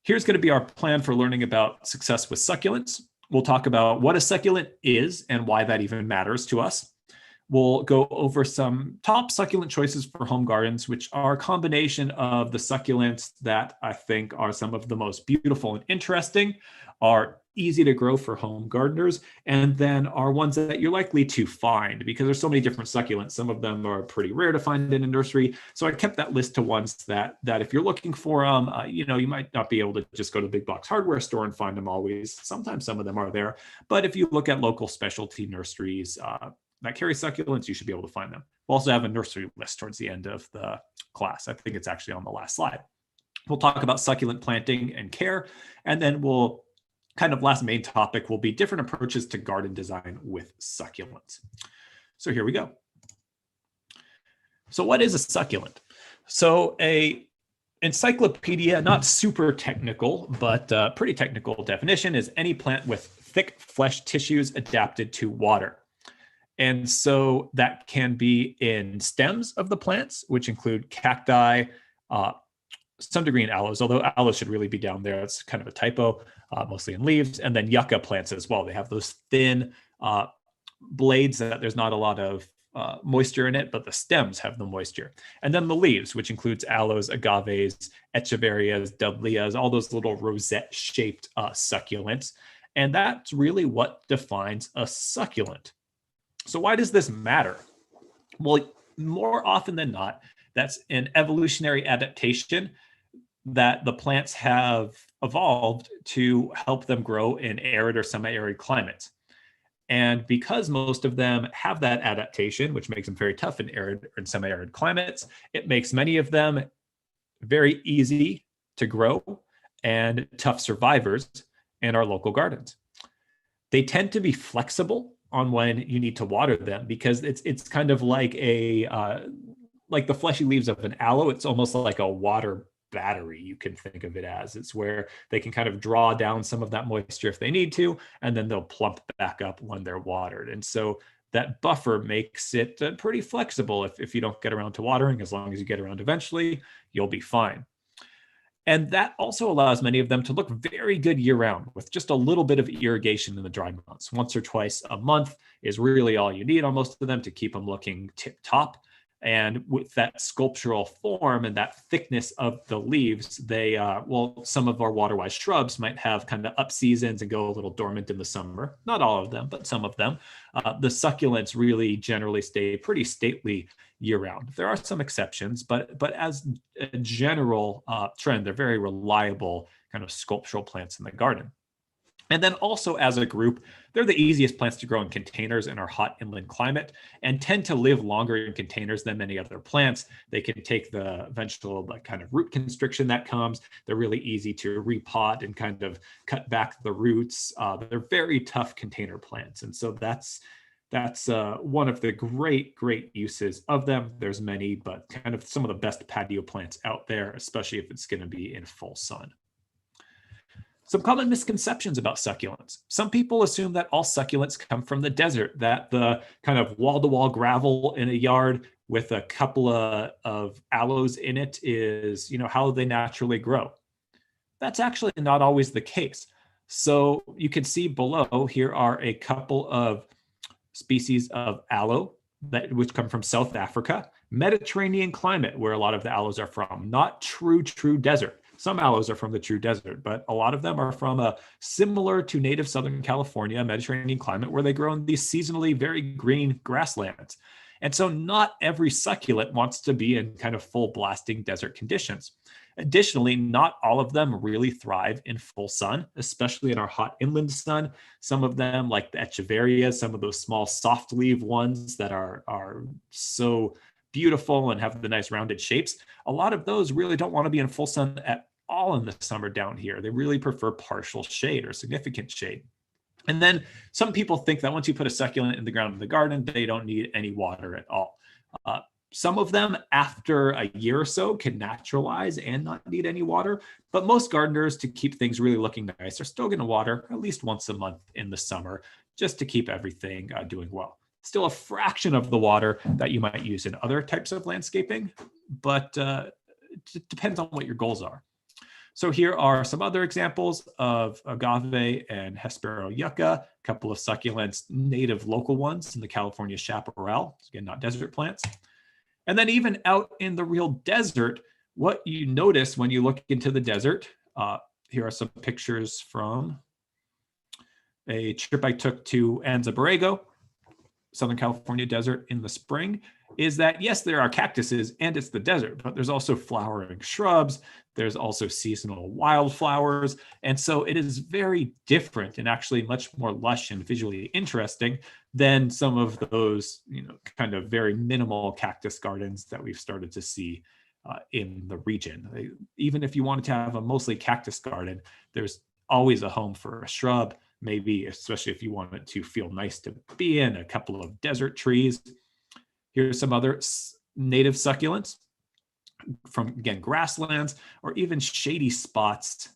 Here's going to be our plan for learning about success with succulents. We'll talk about what a succulent is and why that even matters to us. We'll go over some top succulent choices for home gardens, which are a combination of the succulents that I think are some of the most beautiful and interesting, are easy to grow for home gardeners, and then are ones that you're likely to find because there's so many different succulents. Some of them are pretty rare to find in a nursery. So I kept that list to ones that if you're looking for them, you might not be able to just go to the big box hardware store and find them always. Sometimes some of them are there, but if you look at local specialty nurseries that carry succulents, you should be able to find them. We'll also have a nursery list towards the end of the class. I think it's actually on the last slide. We'll talk about succulent planting and care, and then we'll last main topic will be different approaches to garden design with succulents. So here we go. So what is a succulent? So a encyclopedia, not super technical, but pretty technical definition is any plant with thick flesh tissues adapted to water. And so that can be in stems of the plants, which include cacti, some degree in aloes, although aloes should really be down there. It's kind of a typo, mostly in leaves, and then yucca plants as well. They have those thin blades that there's not a lot of moisture in it, but the stems have the moisture. And then the leaves, which includes aloes, agaves, echeverias, dudleas, all those little rosette-shaped succulents. And that's really what defines a succulent. So why does this matter? Well, more often than not, that's an evolutionary adaptation that the plants have evolved to help them grow in arid or semi-arid climates. And because most of them have that adaptation, which makes them very tough in arid and semi-arid climates, it makes many of them very easy to grow and tough survivors in our local gardens. They tend to be flexible on when you need to water them because it's kind of like like the fleshy leaves of an aloe. It's almost like a water battery, you can think of it as. It's where they can kind of draw down some of that moisture if they need to, and then they'll plump back up when they're watered. And so that buffer makes it pretty flexible. If you don't get around to watering, as long as you get around eventually, you'll be fine. And that also allows many of them to look very good year-round with just a little bit of irrigation in the dry months. Once or twice a month is really all you need on most of them to keep them looking tip-top. And with that sculptural form and that thickness of the leaves, they, some of our water-wise shrubs might have kind of up seasons and go a little dormant in the summer. Not all of them, but some of them. The succulents really generally stay pretty stately year-round. There are some exceptions, but as a general trend, they're very reliable kind of sculptural plants in the garden. And then also as a group, they're the easiest plants to grow in containers in our hot inland climate and tend to live longer in containers than many other plants. They can take the eventual kind of root constriction that comes. They're really easy to repot and kind of cut back the roots. They're very tough container plants. And so that's one of the great uses of them. There's many, but kind of some of the best patio plants out there, especially if it's going to be in full sun. Some common misconceptions about succulents. Some people assume that all succulents come from the desert, that the kind of wall-to-wall gravel in a yard with a couple of aloes in it is, how they naturally grow. That's actually not always the case. So you can see below, here are a couple of species of aloe which come from South Africa, Mediterranean climate, where a lot of the aloes are from, not true desert. Some aloes are from the true desert, but a lot of them are from a similar to native Southern California, Mediterranean climate, where they grow in these seasonally very green grasslands. And so not every succulent wants to be in kind of full blasting desert conditions. Additionally, not all of them really thrive in full sun, especially in our hot inland sun. Some of them, like the echeverias, some of those small soft leaf ones that are so beautiful and have the nice rounded shapes, a lot of those really don't want to be in full sun at all in the summer down here. They really prefer partial shade or significant shade. And then some people think that once you put a succulent in the ground in the garden, they don't need any water at all. Some of them, after a year or so, can naturalize and not need any water. But most gardeners, to keep things really looking nice, are still going to water at least once a month in the summer just to keep everything doing well. Still a fraction of the water that you might use in other types of landscaping, but it depends on what your goals are. So here are some other examples of agave and Hespero yucca, a couple of succulents, native local ones in the California chaparral, again, not desert plants. And then even out in the real desert, what you notice when you look into the desert, here are some pictures from a trip I took to Anza Borrego, Southern California desert in the spring, is that yes, there are cactuses and it's the desert, but there's also flowering shrubs. There's also seasonal wildflowers. And so it is very different and actually much more lush and visually interesting than some of those, kind of very minimal cactus gardens that we've started to see in the region. Even if you wanted to have a mostly cactus garden, there's always a home for a shrub, maybe especially if you want it to feel nice to be in, a couple of desert trees. Here's some other native succulents from, again, grasslands or even shady spots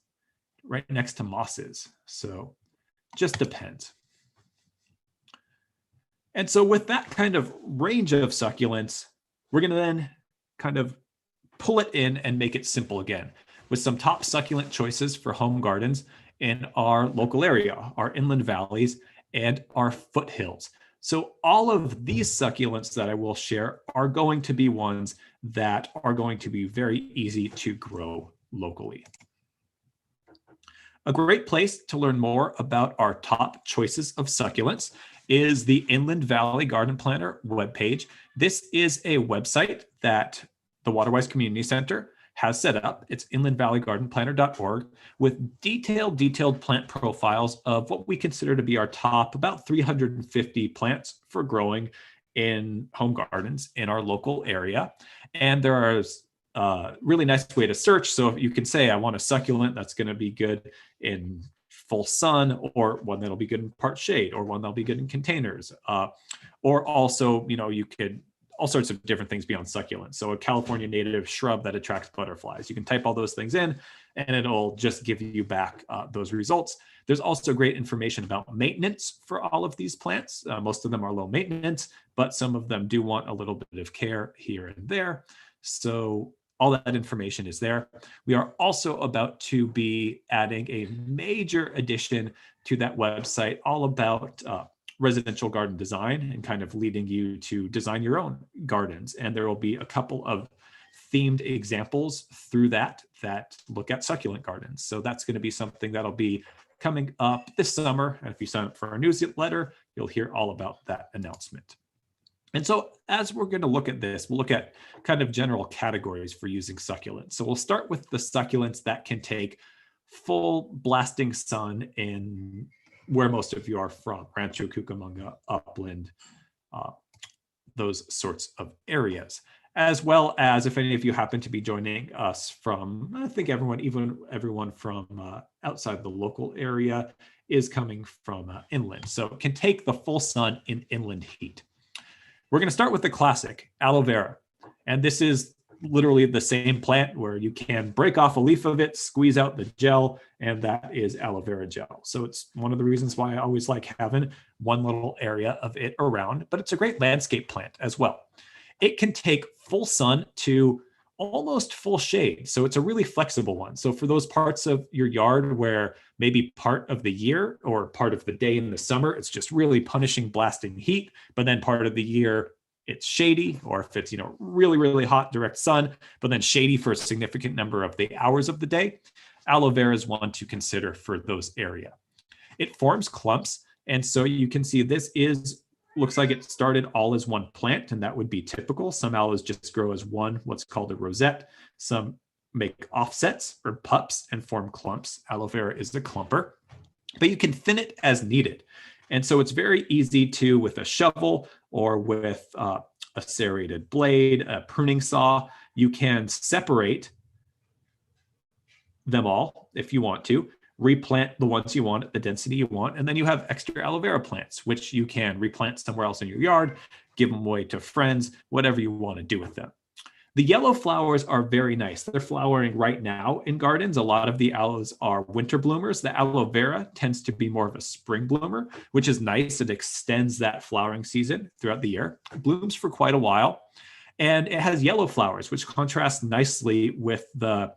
right next to mosses. So just depends. And so with that kind of range of succulents, we're going to then kind of pull it in and make it simple again with some top succulent choices for home gardens in our local area, our inland valleys and our foothills. So all of these succulents that I will share are going to be ones that are going to be very easy to grow locally. A great place to learn more about our top choices of succulents is the Inland Valley Garden Planner webpage. This is a website that the Waterwise Community Center has set up. It's inlandvalleygardenplanner.org with detailed plant profiles of what we consider to be our top about 350 plants for growing in home gardens in our local area. And there is a really nice way to search. So you can say, I want a succulent that's going to be good in full sun, or one that'll be good in part shade, or one that'll be good in containers. Or also, you could all sorts of different things beyond succulents. So a California native shrub that attracts butterflies. You can type all those things in and it'll just give you back those results. There's also great information about maintenance for all of these plants. Most of them are low maintenance, but some of them do want a little bit of care here and there. So all that information is there. We are also about to be adding a major addition to that website, all about residential garden design and kind of leading you to design your own gardens. And there will be a couple of themed examples through that look at succulent gardens. So that's going to be something that'll be coming up this summer. And if you sign up for our newsletter, you'll hear all about that announcement. And so as we're going to look at this, we'll look at kind of general categories for using succulents. So we'll start with the succulents that can take full blasting sun in where most of you are from, Rancho Cucamonga, Upland, those sorts of areas, as well as if any of you happen to be joining us from, I think everyone from outside the local area is coming from inland. So it can take the full sun in inland heat. We're going to start with the classic, aloe vera. And this is literally the same plant where you can break off a leaf of it, squeeze out the gel, and that is aloe vera gel. So it's one of the reasons why I always like having one little area of it around, but it's a great landscape plant as well. It can take full sun to almost full shade. So it's a really flexible one. So for those parts of your yard where maybe part of the year or part of the day in the summer, it's just really punishing blasting heat, but then part of the year it's shady, or if it's, really, really hot direct sun, but then shady for a significant number of the hours of the day, aloe vera is one to consider for those area. It forms clumps. And so you can see this looks like it started all as one plant, and that would be typical. Some aloes just grow as one, what's called a rosette. Some make offsets or pups and form clumps. Aloe vera is a clumper, but you can thin it as needed. And so it's very easy to, with a shovel or with a serrated blade, a pruning saw, you can separate them all if you want to, replant the ones you want at the density you want, and then you have extra aloe vera plants, which you can replant somewhere else in your yard, give them away to friends, whatever you want to do with them. The yellow flowers are very nice. They're flowering right now in gardens. A lot of the aloes are winter bloomers. The aloe vera tends to be more of a spring bloomer, which is nice. It extends that flowering season throughout the year. It blooms for quite a while. And it has yellow flowers, which contrast nicely with the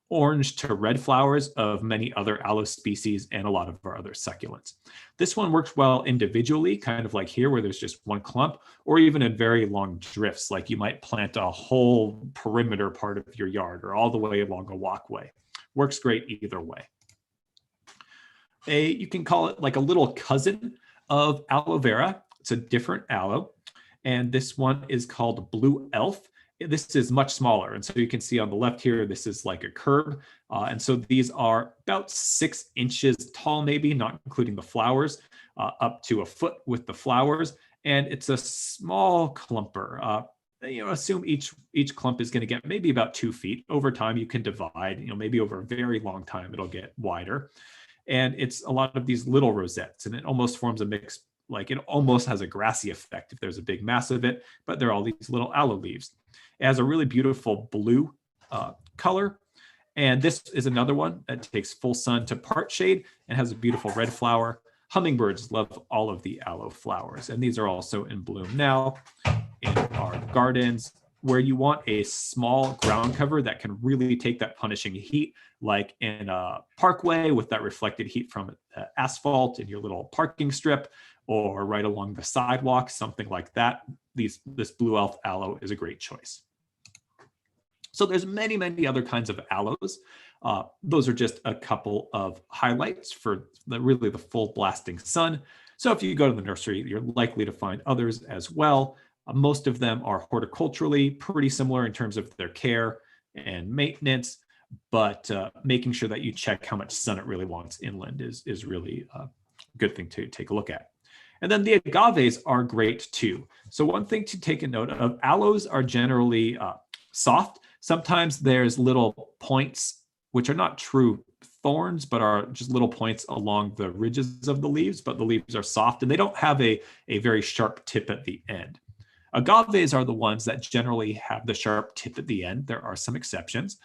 orange to red flowers of many other aloe species and a lot of our other succulents. This one works well individually, kind of like here where there's just one clump, or even in very long drifts, like you might plant a whole perimeter part of your yard or all the way along a walkway. Works great either way. You can call it like a little cousin of aloe vera. It's a different aloe, and this one is called Blue Elf. This is much smaller, and so you can see on the left here, this is like a curb, and so these are about 6 inches tall, maybe not including the flowers, up to a foot with the flowers, and it's a small clumper. Assume each clump is going to get maybe about 2 feet. Over time, you can divide. Maybe over a very long time, it'll get wider, and it's a lot of these little rosettes, and it almost forms a mix. Like it almost has a grassy effect if there's a big mass of it, but there are all these little aloe leaves. It has a really beautiful blue color. And this is another one that takes full sun to part shade and has a beautiful red flower. Hummingbirds love all of the aloe flowers. And these are also in bloom now in our gardens, where you want a small ground cover that can really take that punishing heat, like in a parkway with that reflected heat from asphalt in your little parking strip, or right along the sidewalk, something like that. This Blue Elf aloe is a great choice. So there's many, many other kinds of aloes. Those are just a couple of highlights for really the full blasting sun. So if you go to the nursery, you're likely to find others as well. Most of them are horticulturally pretty similar in terms of their care and maintenance, but making sure that you check how much sun it really wants inland is really a good thing to take a look at. And then the agaves are great too. So one thing to take a note of, aloes are generally soft. Sometimes there's little points, which are not true thorns, but are just little points along the ridges of the leaves, but the leaves are soft and they don't have a very sharp tip at the end. Agaves are the ones that generally have the sharp tip at the end. There are some exceptions,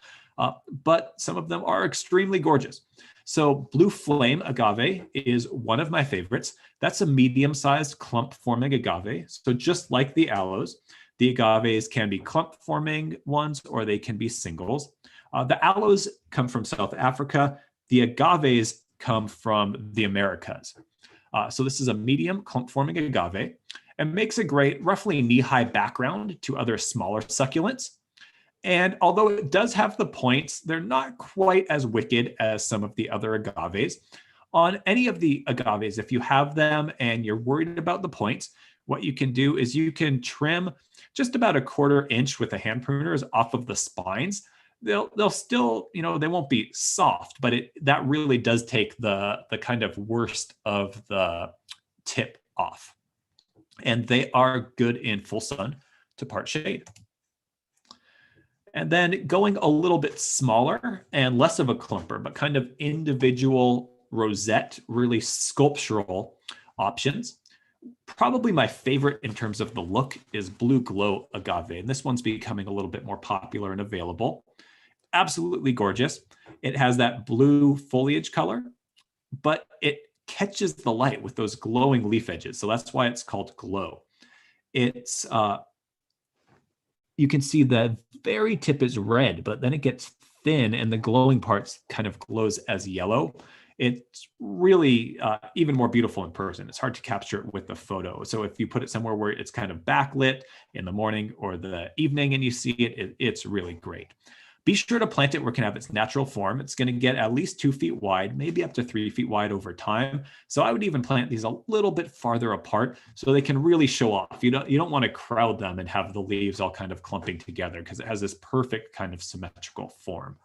but some of them are extremely gorgeous. So Blue Flame agave is one of my favorites. That's a medium-sized clump-forming agave. So just like the aloes, the agaves can be clump-forming ones or they can be singles. The aloes come from South Africa. The agaves come from the Americas. So this is a medium clump-forming agave and makes a great, roughly knee-high background to other smaller succulents. And although it does have the points, they're not quite as wicked as some of the other agaves. On any of the agaves, if you have them and you're worried about the points, what you can do is you can trim just about a 1/4 inch with the hand pruners off of the spines. They'll still, they won't be soft, but that really does take the kind of worst of the tip off. And they are good in full sun to part shade. And then going a little bit smaller and less of a clumper, but kind of individual rosette, really sculptural options. Probably my favorite in terms of the look is Blue Glow agave. And this one's becoming a little bit more popular and available. Absolutely gorgeous. It has that blue foliage color, but it catches the light with those glowing leaf edges. So that's why it's called Glow. It's you can see the very tip is red, but then it gets thin and the glowing parts kind of glows as yellow. It's really even more beautiful in person. It's hard to capture it with the photo. So if you put it somewhere where it's kind of backlit in the morning or the evening and you see it, it's really great. Be sure to plant it where it can have its natural form. It's going to get at least 2 feet wide, maybe up to 3 feet wide over time. So I would even plant these a little bit farther apart so they can really show off. You don't want to crowd them and have the leaves all kind of clumping together because it has this perfect kind of symmetrical form.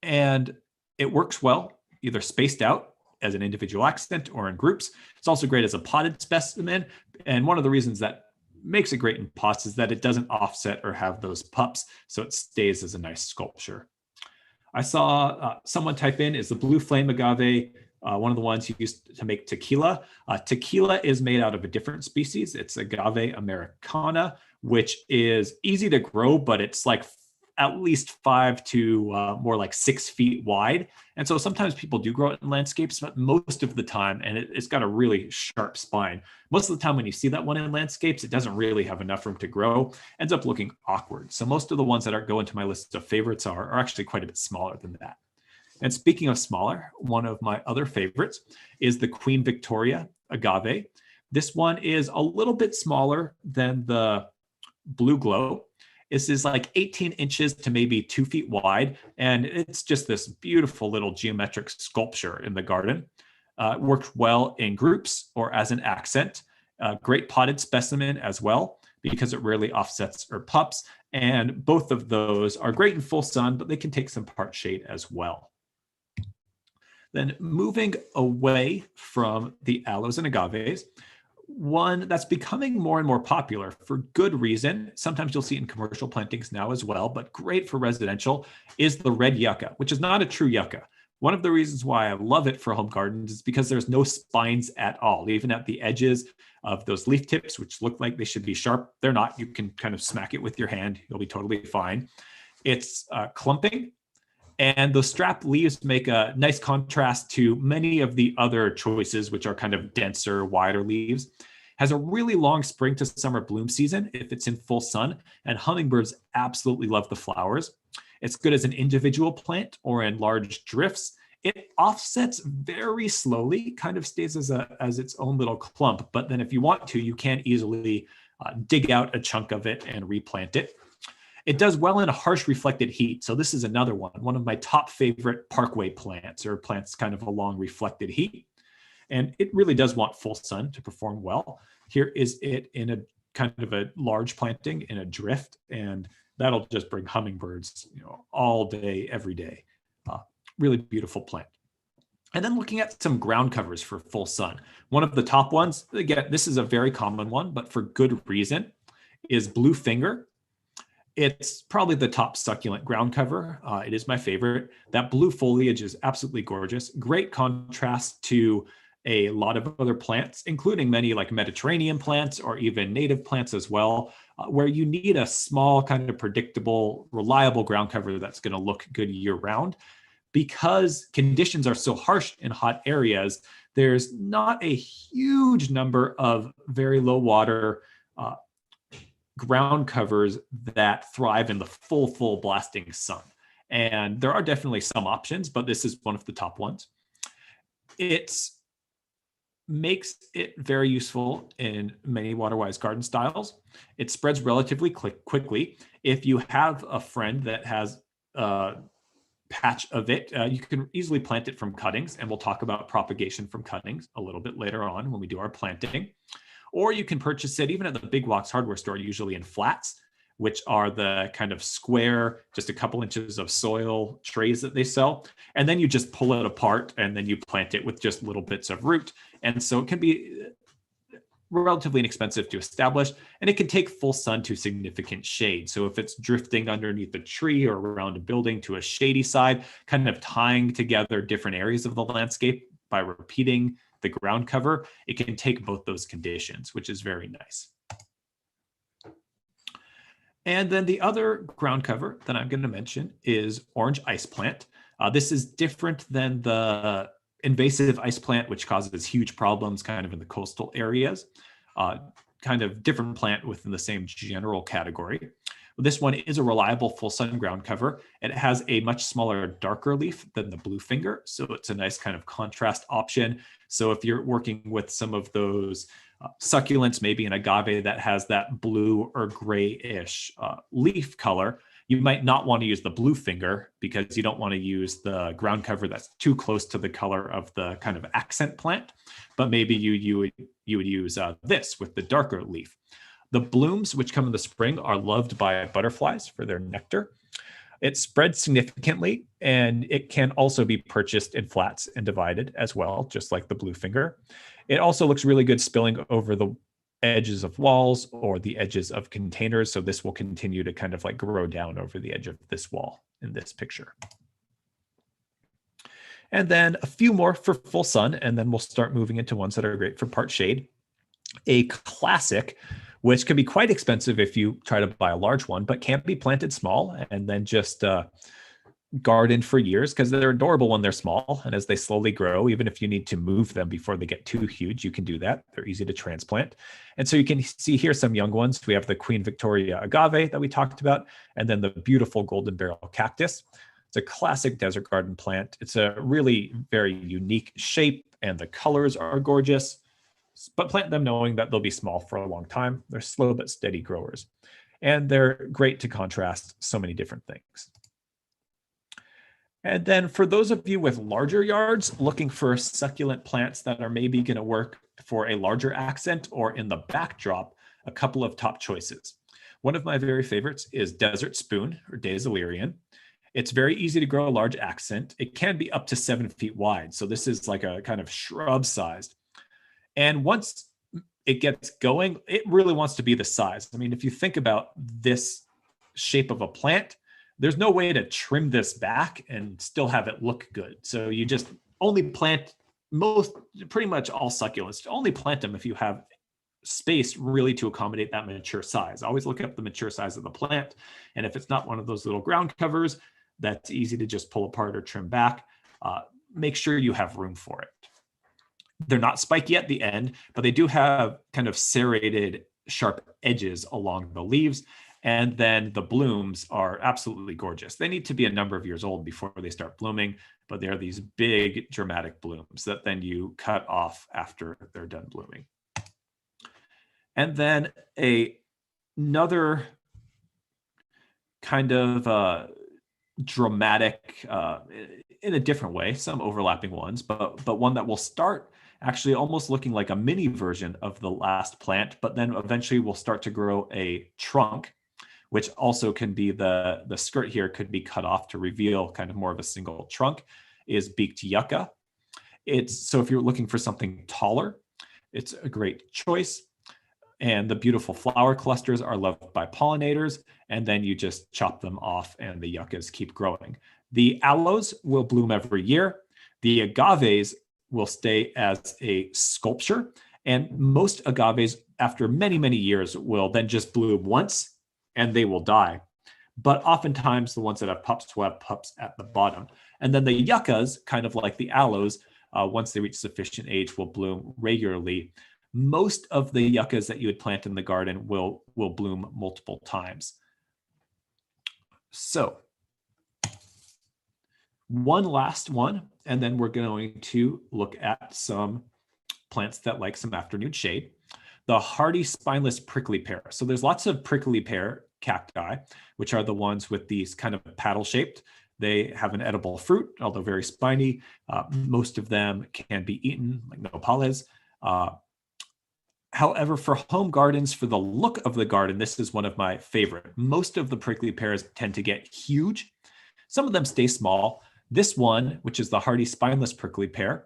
And it works well, either spaced out as an individual accent or in groups. It's also great as a potted specimen. And one of the reasons that makes it great in pots is that it doesn't offset or have those pups, so it stays as a nice sculpture. I saw someone type in, is the Blue Flame agave one of the ones you used to make tequila? Tequila is made out of a different species. It's agave americana, which is easy to grow, but it's like at least 5 to more like 6 feet wide. And so sometimes people do grow it in landscapes, but most of the time, and it's got a really sharp spine. Most of the time when you see that one in landscapes, it doesn't really have enough room to grow, ends up looking awkward. So most of the ones that go into my list of favorites are actually quite a bit smaller than that. And speaking of smaller, one of my other favorites is the Queen Victoria agave. This one is a little bit smaller than the Blue Glow. This is like 18 inches to maybe 2 feet wide, and it's just this beautiful little geometric sculpture in the garden. It works well in groups or as an accent. Great potted specimen as well, because it rarely offsets or pups, and both of those are great in full sun, but they can take some part shade as well. Then moving away from the aloes and agaves, one that's becoming more and more popular for good reason, sometimes you'll see it in commercial plantings now as well, but great for residential, is the red yucca, which is not a true yucca. One of the reasons why I love it for home gardens is because there's no spines at all, even at the edges of those leaf tips, which look like they should be sharp. They're not. You can kind of smack it with your hand. You'll be totally fine. It's clumping. And those strap leaves make a nice contrast to many of the other choices, which are kind of denser, wider leaves. Has a really long spring to summer bloom season if it's in full sun, and hummingbirds absolutely love the flowers. It's good as an individual plant or in large drifts. It offsets very slowly, kind of stays as its own little clump, but then if you want to, you can easily dig out a chunk of it and replant it. It does well in a harsh reflected heat. So this is another one of my top favorite parkway plants, or plants kind of along reflected heat. And it really does want full sun to perform well. Here is it in a kind of a large planting in a drift, and that'll just bring hummingbirds, all day, every day. Really beautiful plant. And then looking at some ground covers for full sun. One of the top ones, again, this is a very common one, but for good reason, is Blue Finger. It's probably the top succulent ground cover. It is my favorite. That blue foliage is absolutely gorgeous. Great contrast to a lot of other plants, including many like Mediterranean plants or even native plants as well, where you need a small kind of predictable, reliable ground cover that's going to look good year round. Because conditions are so harsh in hot areas, there's not a huge number of very low water ground covers that thrive in the full blasting sun. And there are definitely some options, but this is one of the top ones. It makes it very useful in many water-wise garden styles. It spreads relatively quickly. If you have a friend that has a patch of it, you can easily plant it from cuttings, and we'll talk about propagation from cuttings a little bit later on when we do our planting. Or you can purchase it even at the Big Box hardware store, usually in flats, which are the kind of square, just a couple inches of soil trays that they sell. And then you just pull it apart and then you plant it with just little bits of root. And so it can be relatively inexpensive to establish, and it can take full sun to significant shade. So if it's drifting underneath a tree or around a building to a shady side, kind of tying together different areas of the landscape by repeating the ground cover, it can take both those conditions, which is very nice. And then the other ground cover that I'm going to mention is orange ice plant. This is different than the invasive ice plant, which causes huge problems kind of in the coastal areas. Kind of different plant within the same general category. This one is a reliable full sun ground cover. It has a much smaller, darker leaf than the Blue Finger, so it's a nice kind of contrast option. So if you're working with some of those succulents, maybe an agave that has that blue or grayish leaf color, you might not want to use the Blue Finger because you don't want to use the ground cover that's too close to the color of the kind of accent plant. But maybe you would use this with the darker leaf. The blooms, which come in the spring, are loved by butterflies for their nectar. It spreads significantly, and it can also be purchased in flats and divided as well, just like the Blue Finger. It also looks really good spilling over the edges of walls or the edges of containers. So this will continue to kind of like grow down over the edge of this wall in this picture. And then a few more for full sun, and then we'll start moving into ones that are great for part shade. A classic which can be quite expensive if you try to buy a large one, but can be planted small and then just garden for years because they're adorable when they're small. And as they slowly grow, even if you need to move them before they get too huge, you can do that. They're easy to transplant. And so you can see here some young ones. We have the Queen Victoria agave that we talked about, and then the beautiful golden barrel cactus. It's a classic desert garden plant. It's a really very unique shape and the colors are gorgeous, but plant them knowing that they'll be small for a long time. They're slow but steady growers, and they're great to contrast so many different things. And then for those of you with larger yards looking for succulent plants that are maybe going to work for a larger accent or in the backdrop, a couple of top choices. One of my very favorites is Desert Spoon or Dazelerian. It's very easy to grow a large accent. It can be up to 7 feet wide. So this is like a kind of shrub sized. And once it gets going, it really wants to be the size. I mean, if you think about this shape of a plant, there's no way to trim this back and still have it look good. So you just only plant pretty much all succulents. Only plant them if you have space really to accommodate that mature size. Always look up the mature size of the plant. And if it's not one of those little ground covers, that's easy to just pull apart or trim back. Make sure you have room for it. They're not spiky at the end, but they do have kind of serrated, sharp edges along the leaves. And then the blooms are absolutely gorgeous. They need to be a number of years old before they start blooming, but they're these big dramatic blooms that then you cut off after they're done blooming. And then another kind of dramatic, in a different way, some overlapping ones, but one that will start actually almost looking like a mini version of the last plant, but then eventually will start to grow a trunk, which also can be the skirt here could be cut off to reveal kind of more of a single trunk, is beaked yucca. So if you're looking for something taller, it's a great choice. And the beautiful flower clusters are loved by pollinators, and then you just chop them off and the yuccas keep growing. The aloes will bloom every year. The agaves will stay as a sculpture, and most agaves after many, many years will then just bloom once and they will die. But oftentimes the ones that have pups will have pups at the bottom. And then the yuccas, kind of like the aloes, once they reach sufficient age, will bloom regularly. Most of the yuccas that you would plant in the garden will bloom multiple times. So one last one, and then we're going to look at some plants that like some afternoon shade. The hardy spineless prickly pear. So there's lots of prickly pear cacti, which are the ones with these kind of paddle shaped. They have an edible fruit, although very spiny. Most of them can be eaten, like nopales. However, for home gardens, for the look of the garden, this is one of my favorite. Most of the prickly pears tend to get huge. Some of them stay small. This one, which is the hardy spineless prickly pear,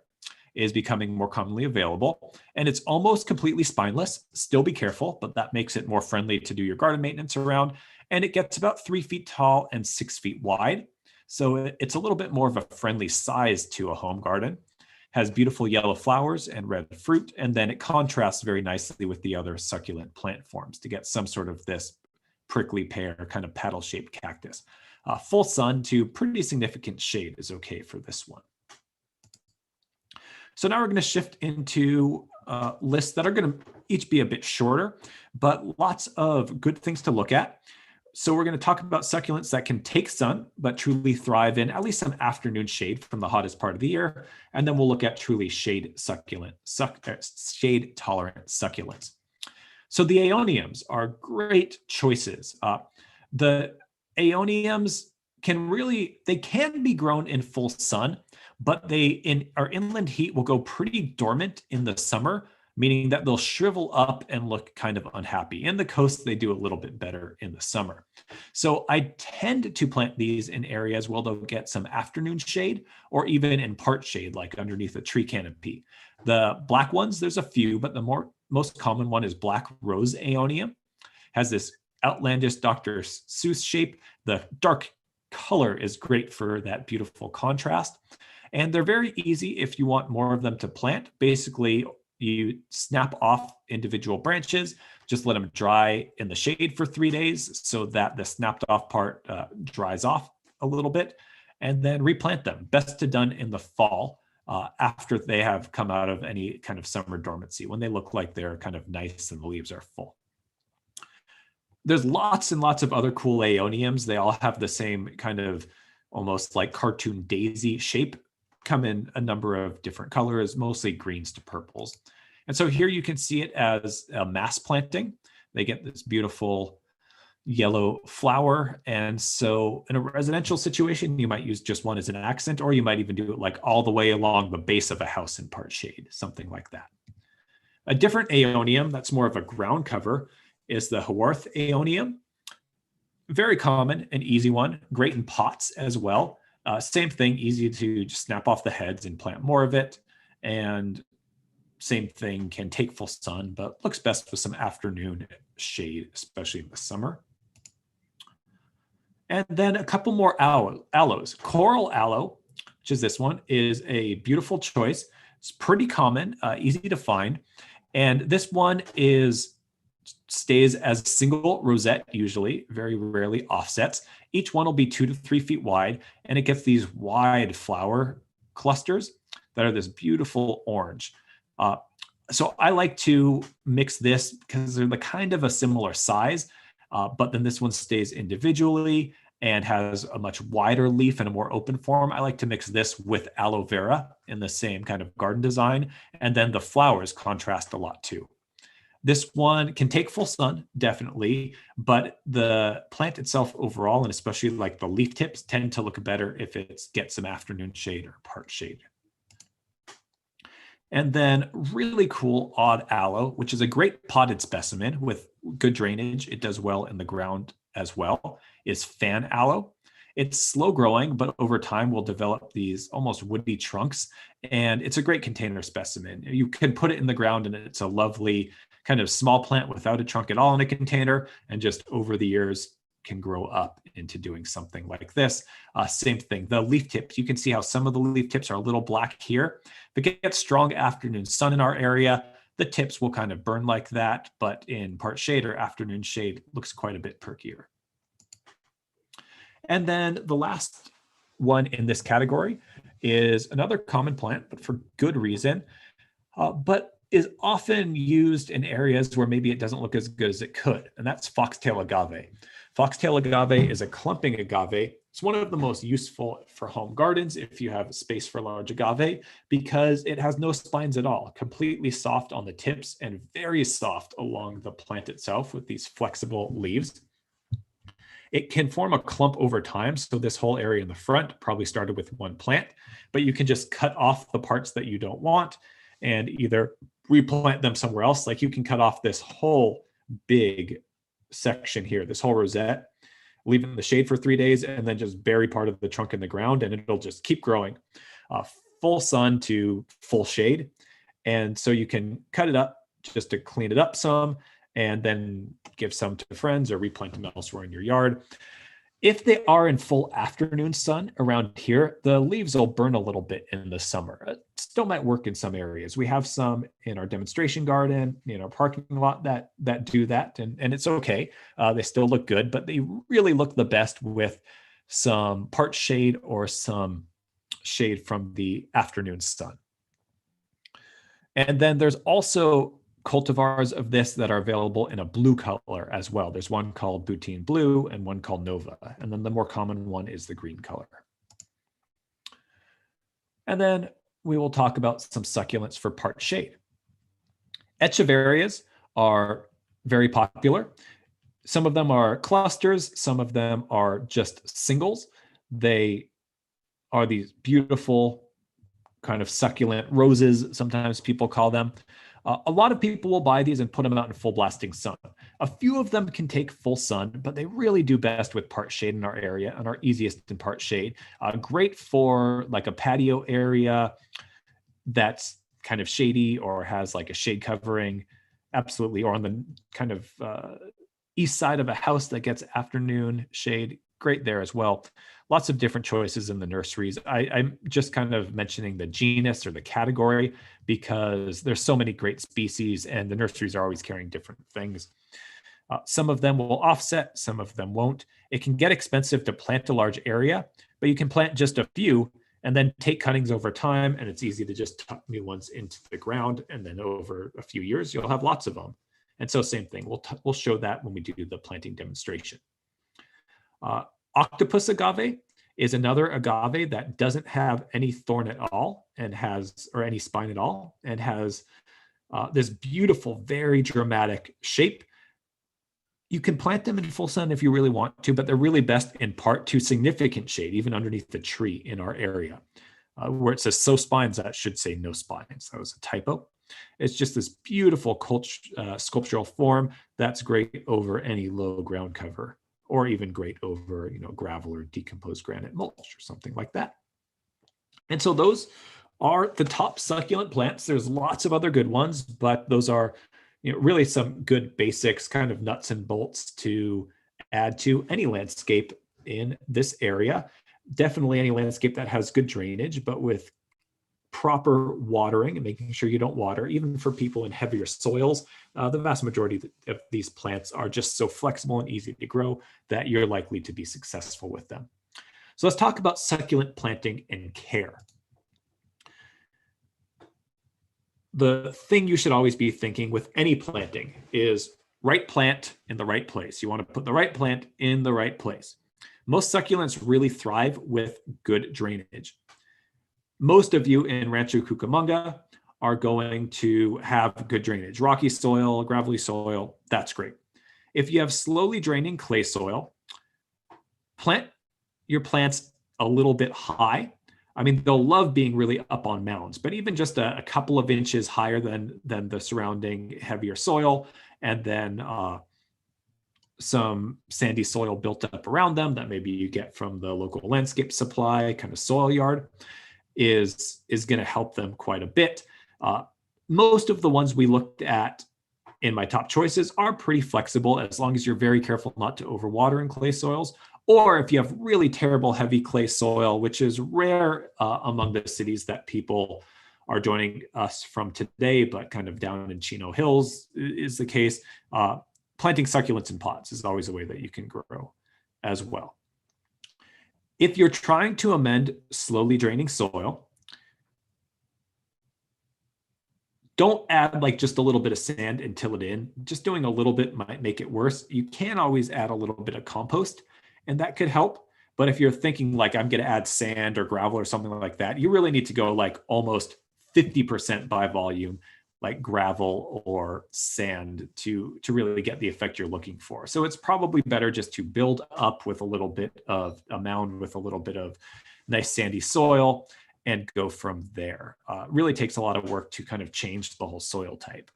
is becoming more commonly available, and it's almost completely spineless. Still be careful, but that makes it more friendly to do your garden maintenance around. And it gets about 3 feet tall and 6 feet wide. So it's a little bit more of a friendly size to a home garden. Has beautiful yellow flowers and red fruit, and then it contrasts very nicely with the other succulent plant forms to get some sort of this prickly pear kind of paddle-shaped cactus. Full sun to pretty significant shade is okay for this one. So now we're going to shift into lists that are going to each be a bit shorter, but lots of good things to look at. So we're going to talk about succulents that can take sun, but truly thrive in at least some afternoon shade from the hottest part of the year. And then we'll look at truly shade tolerant succulents. So the aeoniums are great choices. The aeoniums they can be grown in full sun, but our inland heat will go pretty dormant in the summer, meaning that they'll shrivel up and look kind of unhappy. In the coast, they do a little bit better in the summer. So I tend to plant these in areas where they'll get some afternoon shade or even in part shade, like underneath a tree canopy. The black ones, there's a few, but the most common one is black rose aeonium. Has this outlandish Dr. Seuss shape. The dark color is great for that beautiful contrast. And they're very easy if you want more of them to plant. Basically, You snap off individual branches, just let them dry in the shade for 3 days so that the snapped off part dries off a little bit, and then replant them. Best to done in the fall after they have come out of any kind of summer dormancy, when they look like they're kind of nice and the leaves are full. There's lots and lots of other cool aeoniums. They all have the same kind of almost like cartoon daisy shape, come in a number of different colors, mostly greens to purples. And so here you can see it as a mass planting. They get this beautiful yellow flower. And so in a residential situation, you might use just one as an accent, or you might even do it like all the way along the base of a house in part shade, something like that. A different aeonium that's more of a ground cover is the Haworth aeonium. Very common, an easy one, great in pots as well. Same thing, easy to just snap off the heads and plant more of it. And same thing, can take full sun, but looks best with some afternoon shade, especially in the summer. And then a couple more aloes. Coral aloe, which is this one, is a beautiful choice. It's pretty common, easy to find. And this one stays as a single rosette, usually, very rarely offsets. Each one will be 2 to 3 feet wide, and it gets these wide flower clusters that are this beautiful orange. So I like to mix this because they're kind of a similar size, but then this one stays individually and has a much wider leaf and a more open form. I like to mix this with aloe vera in the same kind of garden design, and then the flowers contrast a lot too. This one can take full sun, definitely, but the plant itself overall, and especially like the leaf tips, tend to look better if it gets some afternoon shade or part shade. And then really cool odd aloe, which is a great potted specimen with good drainage. It does well in the ground as well, is fan aloe. It's slow growing, but over time will develop these almost woody trunks. And it's a great container specimen. You can put it in the ground and it's a lovely kind of small plant without a trunk at all in a container, and just over the years can grow up into doing something like this. Same thing, the leaf tips, you can see how some of the leaf tips are a little black here. If it gets strong afternoon sun in our area, the tips will kind of burn like that, but in part shade or afternoon shade, looks quite a bit perkier. And then the last one in this category is another common plant, but for good reason, but is often used in areas where maybe it doesn't look as good as it could, and that's foxtail agave. Foxtail agave is a clumping agave. It's one of the most useful for home gardens if you have space for large agave, because it has no spines at all, completely soft on the tips and very soft along the plant itself with these flexible leaves. It can form a clump over time. So this whole area in the front probably started with one plant, but you can just cut off the parts that you don't want and either replant them somewhere else. Like you can cut off this whole big section here, this whole rosette, leave it in the shade for 3 days, and then just bury part of the trunk in the ground, and it'll just keep growing. Full sun to full shade. And so you can cut it up just to clean it up some, and then give some to friends or replant them elsewhere in your yard. If they are in full afternoon sun around here, the leaves will burn a little bit in the summer. It still might work in some areas. We have some in our demonstration garden, in our parking lot that do that, and it's okay. They still look good, but they really look the best with some part shade or some shade from the afternoon sun. And then there's also cultivars of this that are available in a blue color as well. There's one called Butine Blue and one called Nova. And then the more common one is the green color. And then we will talk about some succulents for part shade. Echeverias are very popular. Some of them are clusters. Some of them are just singles. They are these beautiful kind of succulent roses, sometimes people call them. A lot of people will buy these and put them out in full blasting sun. A few of them can take full sun, but they really do best with part shade in our area and are easiest in part shade. Great for like a patio area that's kind of shady or has like a shade covering, absolutely. Or on the kind of east side of a house that gets afternoon shade, great there as well. Lots of different choices in the nurseries. I'm just kind of mentioning the genus or the category because there's so many great species and the nurseries are always carrying different things. Some of them will offset, some of them won't. It can get expensive to plant a large area, but you can plant just a few and then take cuttings over time, and it's easy to just tuck new ones into the ground, and then over a few years, you'll have lots of them. And so same thing, we'll show that when we do the planting demonstration. Octopus agave is another agave that doesn't have any thorn at all and has, or any spine at all, and has this beautiful, very dramatic shape. You can plant them in full sun if you really want to, but they're really best in part to significant shade, even underneath the tree in our area. Where it says so spines, that should say no spines. That was a typo. It's just this beautiful sculptural form that's great over any low ground cover, or even great over gravel or decomposed granite mulch or something like that. And so those are the top succulent plants. There's lots of other good ones, but those are really some good basics, kind of nuts and bolts to add to any landscape in this area. Definitely any landscape that has good drainage, but with proper watering and making sure you don't water, even for people in heavier soils. The vast majority of these plants are just so flexible and easy to grow that you're likely to be successful with them. So let's talk about succulent planting and care. The thing you should always be thinking with any planting is right plant in the right place. You want to put the right plant in the right place. Most succulents really thrive with good drainage. Most of you in Rancho Cucamonga are going to have good drainage. Rocky soil, gravelly soil, that's great. If you have slowly draining clay soil, plant your plants a little bit high. I mean, they'll love being really up on mounds, but even just a couple of inches higher than the surrounding heavier soil, and then some sandy soil built up around them that maybe you get from the local landscape supply kind of soil yard is going to help them quite a bit. Most of the ones we looked at in my top choices are pretty flexible as long as you're very careful not to overwater in clay soils. Or if you have really terrible heavy clay soil, which is rare among the cities that people are joining us from today, but kind of down in Chino Hills is the case, planting succulents in pots is always a way that you can grow as well. If you're trying to amend slowly draining soil, don't add like just a little bit of sand and till it in. Just doing a little bit might make it worse. You can always add a little bit of compost, and that could help. But if you're thinking like I'm going to add sand or gravel or something like that, you really need to go like almost 50% by volume, like gravel or sand to really get the effect you're looking for. So it's probably better just to build up with a little bit of a mound with a little bit of nice sandy soil and go from there. Really takes a lot of work to kind of change the whole soil type.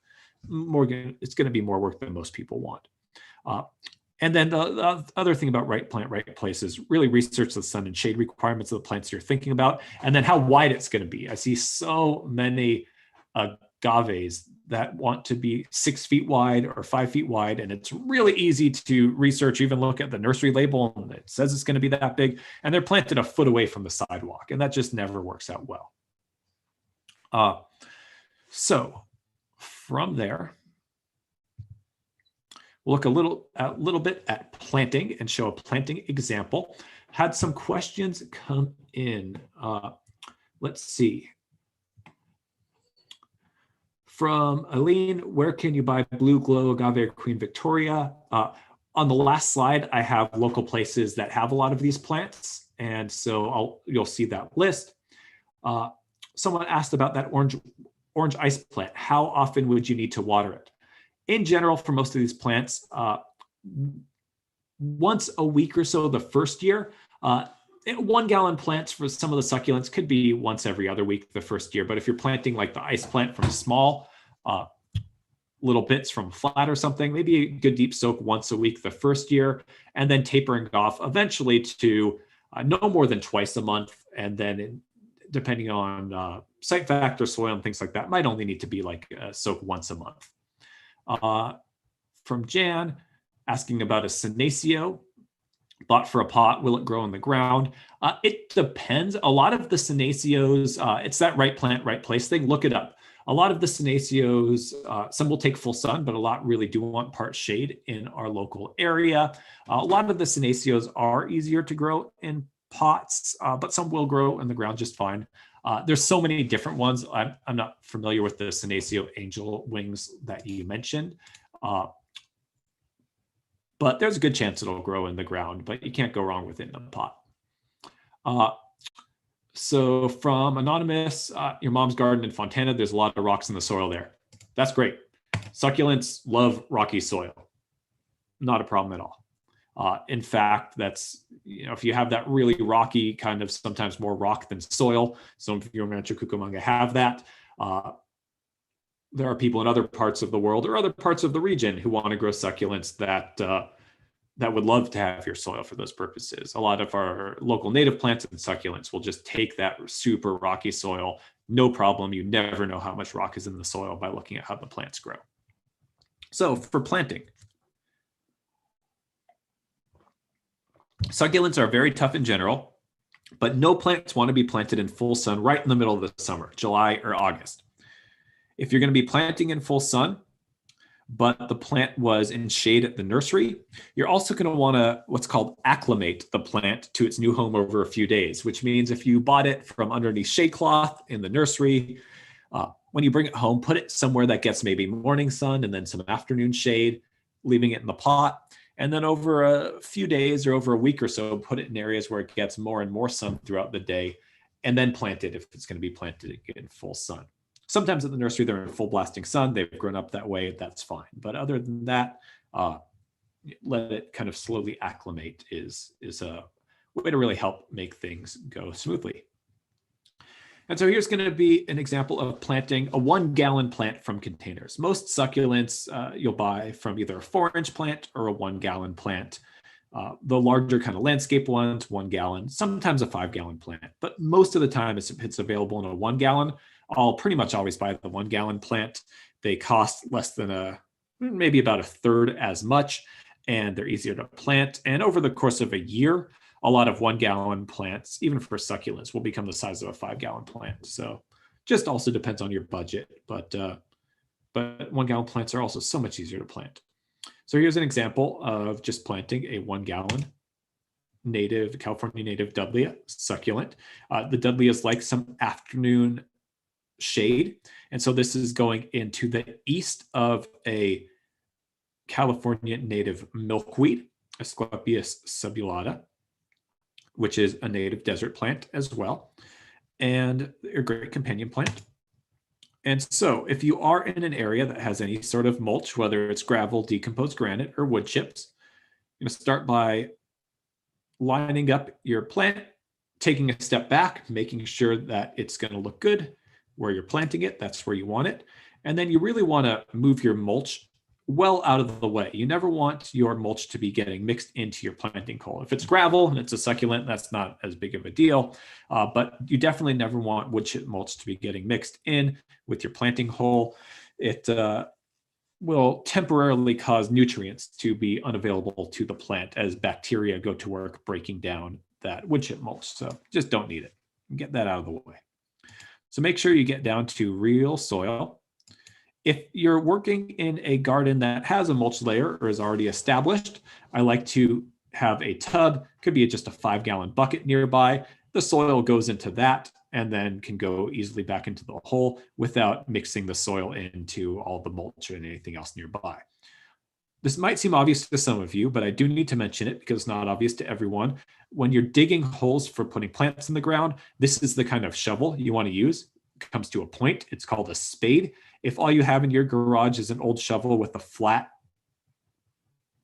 It's going to be more work than most people want. And then the other thing about right plant, right place is really research the sun and shade requirements of the plants you're thinking about, and then how wide it's going to be. I see so many agaves that want to be 6 feet wide or 5 feet wide, and it's really easy to research, even look at the nursery label, and it says it's going to be that big, and they're planted a foot away from the sidewalk, and that just never works out well. So from there, we'll look a little bit at planting and show a planting example. Had some questions come in. Let's see. From Aline, where can you buy Blue Glow Agave or Queen Victoria? On the last slide, I have local places that have a lot of these plants, and so you'll see that list. Someone asked about that orange ice plant. How often would you need to water it? In general, for most of these plants, once a week or so the first year. 1 gallon plants for some of the succulents could be once every other week the first year. But if you're planting like the ice plant from small little bits from flat or something, maybe a good deep soak once a week the first year, and then tapering off eventually to no more than twice a month. And then depending on site factor, soil, and things like that, might only need to be like a soak once a month. From Jan, asking about a senecio. Thought for a pot, will it grow in the ground? It depends. A lot of the Senaceos, it's that right plant, right place thing. Look it up. A lot of the Senaceos, some will take full sun, but a lot really do want part shade in our local area. A lot of the Senaceos are easier to grow in pots, but some will grow in the ground just fine. There's so many different ones. I'm not familiar with the Senacio angel wings that you mentioned. But there's a good chance it'll grow in the ground, but you can't go wrong with it in a pot. So from Anonymous, your mom's garden in Fontana, there's a lot of rocks in the soil there. That's great. Succulents love rocky soil. Not a problem at all. In fact, that's, if you have that really rocky, kind of sometimes more rock than soil, some of your Rancho Cucamonga have that. There are people in other parts of the world or other parts of the region who want to grow succulents that would love to have your soil for those purposes. A lot of our local native plants and succulents will just take that super rocky soil, no problem. You never know how much rock is in the soil by looking at how the plants grow. So for planting, succulents are very tough in general, but no plants want to be planted in full sun right in the middle of the summer, July or August. If you're going to be planting in full sun, but the plant was in shade at the nursery, you're also going to want to what's called acclimate the plant to its new home over a few days, which means if you bought it from underneath shade cloth in the nursery, when you bring it home, put it somewhere that gets maybe morning sun and then some afternoon shade, leaving it in the pot. And then over a few days or over a week or so, put it in areas where it gets more and more sun throughout the day, and then plant it if it's going to be planted in full sun. Sometimes at the nursery, they're in full blasting sun. They've grown up that way. That's fine. But other than that, let it kind of slowly acclimate is a way to really help make things go smoothly. And so here's going to be an example of planting a 1 gallon plant from containers. Most succulents you'll buy from either a 4-inch plant or a 1 gallon plant. The larger kind of landscape ones, 1 gallon, sometimes a 5 gallon plant. But most of the time, if it's available in a 1 gallon, I'll pretty much always buy the 1 gallon plant. They cost less than maybe about a third as much, and they're easier to plant. And over the course of a year, a lot of 1 gallon plants, even for succulents, will become the size of a 5 gallon plant. So just also depends on your budget, but 1 gallon plants are also so much easier to plant. So here's an example of just planting a 1 gallon native, California native Dudleya succulent. The Dudleyas like some afternoon shade. And so this is going into the east of a California native milkweed, Asclepias subulata, which is a native desert plant as well, and a great companion plant. And so if you are in an area that has any sort of mulch, whether it's gravel, decomposed granite, or wood chips, you're going to start by lining up your plant, taking a step back, making sure that it's going to look good where you're planting it. That's where you want it. And then you really want to move your mulch well out of the way. You never want your mulch to be getting mixed into your planting hole. If it's gravel and it's a succulent, that's not as big of a deal. But you definitely never want wood chip mulch to be getting mixed in with your planting hole. It will temporarily cause nutrients to be unavailable to the plant as bacteria go to work breaking down that wood chip mulch. So just don't need it. Get that out of the way. So make sure you get down to real soil. If you're working in a garden that has a mulch layer or is already established, I like to have a tub, could be just a 5 gallon bucket nearby. The soil goes into that and then can go easily back into the hole without mixing the soil into all the mulch and anything else nearby. This might seem obvious to some of you, but I do need to mention it because it's not obvious to everyone. When you're digging holes for putting plants in the ground, this is the kind of shovel you want to use. It comes to a point. It's called a spade. If all you have in your garage is an old shovel with a flat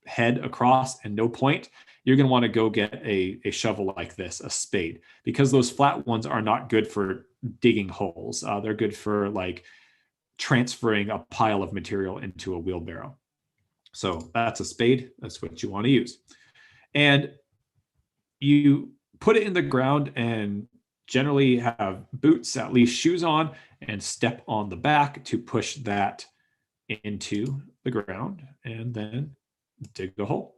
head across and no point, you're going to want to go get a shovel like this, a spade, because those flat ones are not good for digging holes. They're good for like transferring a pile of material into a wheelbarrow. So that's a spade. That's what you want to use. And you put it in the ground and generally have boots, at least shoes on, and step on the back to push that into the ground and then dig the hole.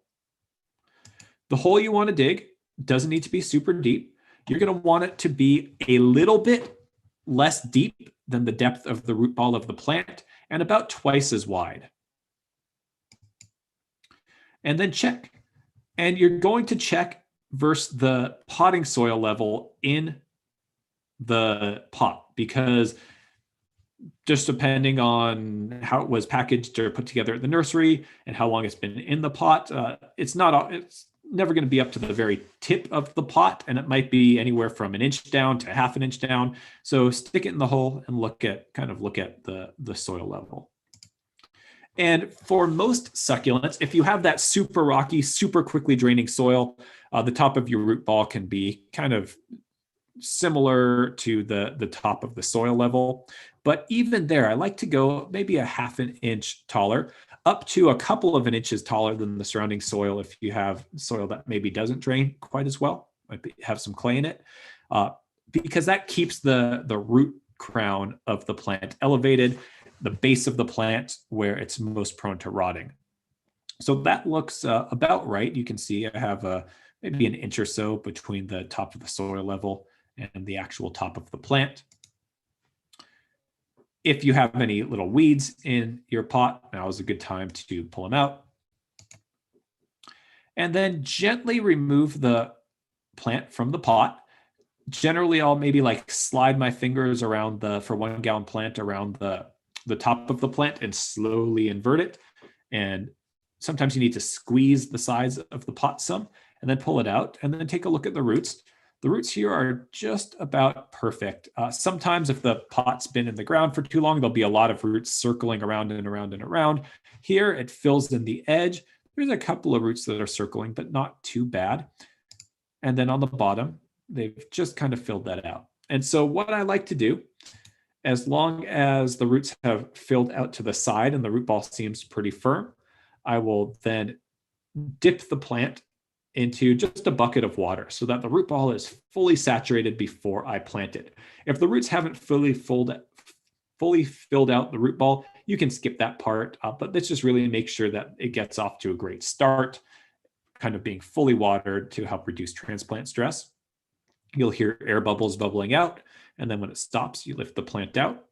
The hole you want to dig doesn't need to be super deep. You're going to want it to be a little bit less deep than the depth of the root ball of the plant and about twice as wide. And then check. And you're going to check versus the potting soil level in the pot, because just depending on how it was packaged or put together at the nursery and how long it's been in the pot, it's never going to be up to the very tip of the pot, and it might be anywhere from an inch down to half an inch down. So stick it in the hole and look at the soil level. And for most succulents, if you have that super rocky, super quickly draining soil, the top of your root ball can be kind of similar to the top of the soil level. But even there, I like to go maybe a half an inch taller, up to a couple of inches taller than the surrounding soil if you have soil that maybe doesn't drain quite as well, might have some clay in it, because that keeps the root crown of the plant elevated, the base of the plant where it's most prone to rotting. So that looks about right. You can see I have maybe an inch or so between the top of the soil level and the actual top of the plant. If you have any little weeds in your pot, now is a good time to pull them out. And then gently remove the plant from the pot. Generally, I'll maybe like slide my fingers around for 1 gallon plant around the top of the plant and slowly invert it. And sometimes you need to squeeze the sides of the pot some and then pull it out, and then take a look at the roots. The roots here are just about perfect. Sometimes if the pot's been in the ground for too long, there'll be a lot of roots circling around and around and around. Here, it fills in the edge. There's a couple of roots that are circling, but not too bad. And then on the bottom, they've just kind of filled that out. And so what I like to do, as long as the roots have filled out to the side and the root ball seems pretty firm, I will then dip the plant into just a bucket of water so that the root ball is fully saturated before I plant it. If the roots haven't fully filled out the root ball, you can skip that part, but let's just really make sure that it gets off to a great start, kind of being fully watered to help reduce transplant stress. You'll hear air bubbles bubbling out, and then when it stops, you lift the plant out.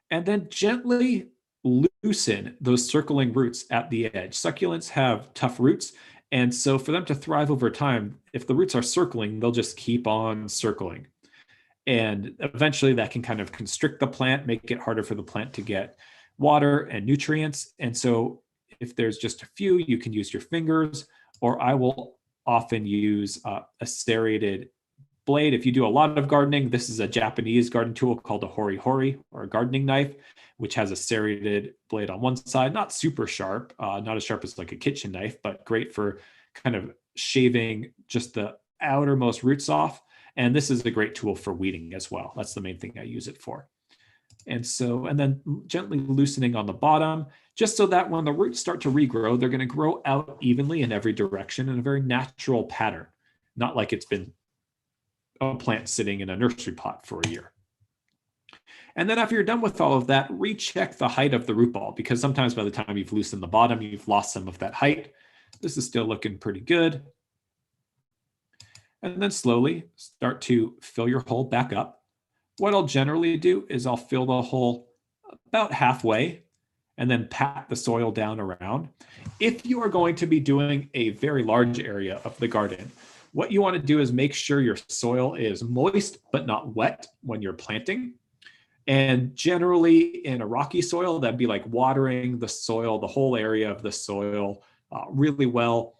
And then gently loosen those circling roots at the edge. Succulents have tough roots, and so for them to thrive over time, if the roots are circling, they'll just keep on circling. And eventually that can kind of constrict the plant, make it harder for the plant to get water and nutrients. And so if there's just a few, you can use your fingers, or I will often use a serrated blade. If you do a lot of gardening, this is a Japanese garden tool called a hori hori, or a gardening knife, which has a serrated blade on one side, not super sharp, not as sharp as like a kitchen knife, but great for kind of shaving just the outermost roots off. And this is a great tool for weeding as well. That's the main thing I use it for. And then gently loosening on the bottom, just so that when the roots start to regrow, they're going to grow out evenly in every direction in a very natural pattern, not like it's been a plant sitting in a nursery pot for a year. And then after you're done with all of that, recheck the height of the root ball, because sometimes by the time you've loosened the bottom, you've lost some of that height. This is still looking pretty good. And then slowly start to fill your hole back up. What I'll generally do is I'll fill the hole about halfway and then pat the soil down around. If you are going to be doing a very large area of the garden, what you want to do is make sure your soil is moist but not wet when you're planting. And generally in a rocky soil, that'd be like watering the soil, the whole area of the soil really well,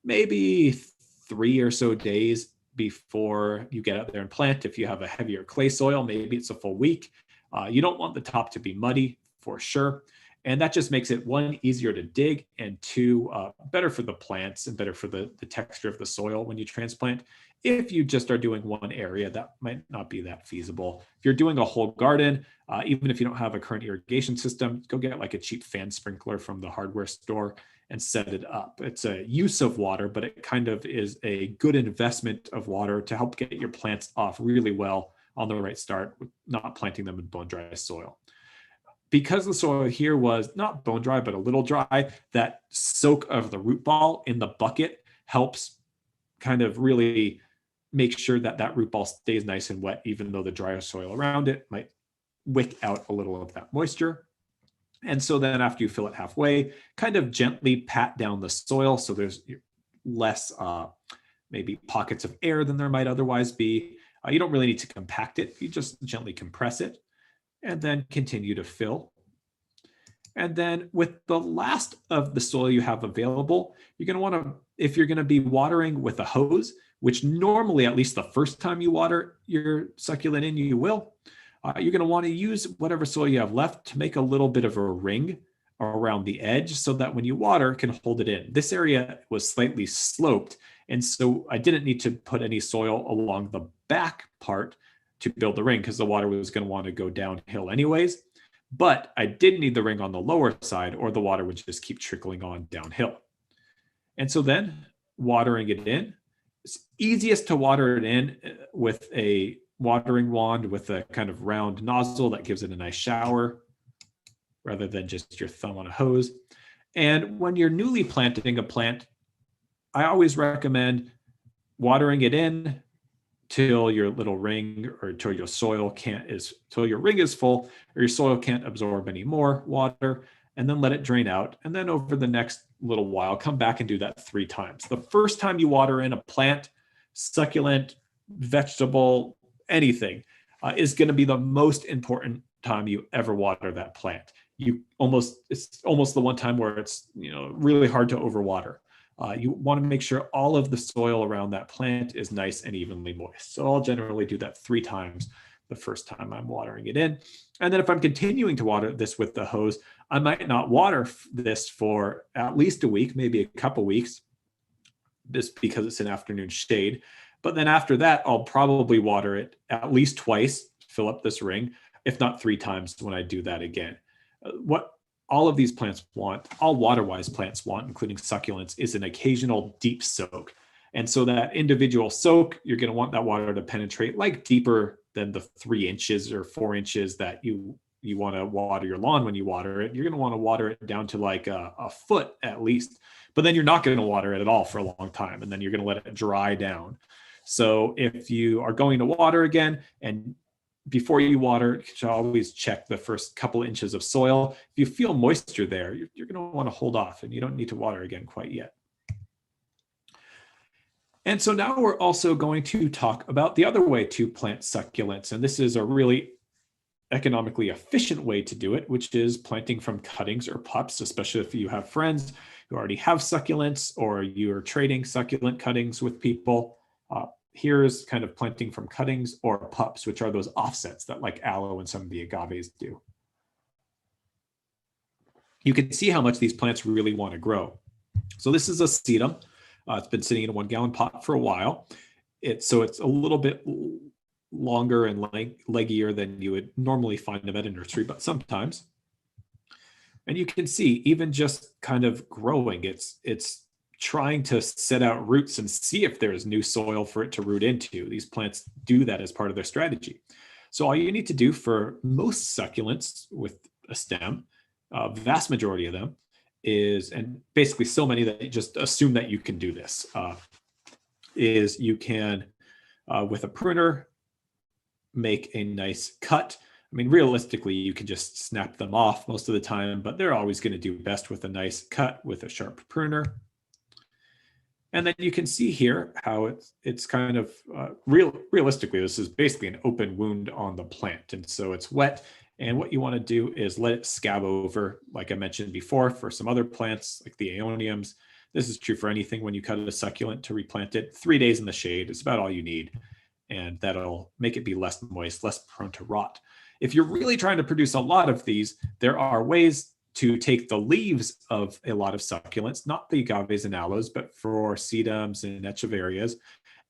maybe 3 or so days before you get out there and plant. If you have a heavier clay soil, maybe it's a full week. You don't want the top to be muddy for sure. And that just makes it, one, easier to dig, and two, better for the plants and better for the texture of the soil when you transplant. If you just are doing one area, that might not be that feasible. If you're doing a whole garden, even if you don't have a current irrigation system, go get like a cheap fan sprinkler from the hardware store and set it up. It's a use of water, but it kind of is a good investment of water to help get your plants off really well on the right start, with not planting them in bone dry soil. Because the soil here was not bone dry, but a little dry, that soak of the root ball in the bucket helps kind of really make sure that that root ball stays nice and wet, even though the drier soil around it might wick out a little of that moisture. And so then after you fill it halfway, kind of gently pat down the soil so there's less maybe pockets of air than there might otherwise be. You don't really need to compact it. You just gently compress it and then continue to fill. And then with the last of the soil you have available, you're going to want to, if you're going to be watering with a hose, which normally, at least the first time you water your succulent in, you will, you're going to want to use whatever soil you have left to make a little bit of a ring around the edge so that when you water, it can hold it in. This area was slightly sloped, and so I didn't need to put any soil along the back part to build the ring because the water was going to want to go downhill anyways. But I did need the ring on the lower side or the water would just keep trickling on downhill. And so then watering it in, it's easiest to water it in with a watering wand with a kind of round nozzle that gives it a nice shower rather than just your thumb on a hose. And when you're newly planting a plant, I always recommend watering it in till your little ring or till your soil till your ring is full or your soil can't absorb any more water, and then let it drain out. And then over the next little while, come back and do that 3 times. The first time you water in a plant, succulent, vegetable, anything, is going to be the most important time you ever water that plant. It's almost the one time where it's really hard to overwater. You want to make sure all of the soil around that plant is nice and evenly moist. So I'll generally do that 3 times the first time I'm watering it in. And then if I'm continuing to water this with the hose, I might not water this for at least a week, maybe a couple weeks, just because it's an afternoon shade. But then after that, I'll probably water it at least twice, fill up this ring, if not 3 times when I do that again. What all of these plants want, all water-wise plants want, including succulents, is an occasional deep soak. And so that individual soak, you're going to want that water to penetrate like deeper than the 3 inches or 4 inches that you want to water your lawn when you water it. You're going to want to water it down to like a foot at least. But then you're not going to water it at all for a long time. And then you're going to let it dry down. So if you are going to water again, and before you water, you should always check the first couple inches of soil. If you feel moisture there, you're going to want to hold off and you don't need to water again quite yet. And so now we're also going to talk about the other way to plant succulents. And this is a really economically efficient way to do it, which is planting from cuttings or pups, especially if you have friends who already have succulents or you're trading succulent cuttings with people. Here's kind of planting from cuttings or pups, which are those offsets that like aloe and some of the agaves do. You can see how much these plants really want to grow. So this is a sedum. It's been sitting in a 1 gallon pot for a while. So it's a little bit longer and leggier than you would normally find them at a nursery, but sometimes. And you can see even just kind of growing, it's trying to set out roots and see if there's new soil for it to root into. These plants do that as part of their strategy. So all you need to do for most succulents with a stem, vast majority of them, is, and basically so many that you just assume that you can do this, is you can, with a pruner, make a nice cut. I mean, realistically, you can just snap them off most of the time, but they're always going to do best with a nice cut with a sharp pruner. And then you can see here how it's kind of realistically, this is basically an open wound on the plant. And so it's wet. And what you want to do is let it scab over, like I mentioned before, for some other plants like the aeoniums. This is true for anything when you cut a succulent to replant it. 3 days in the shade is about all you need. And that'll make it be less moist, less prone to rot. If you're really trying to produce a lot of these, there are ways to take the leaves of a lot of succulents, not the agaves and aloes, but for sedums and echeverias,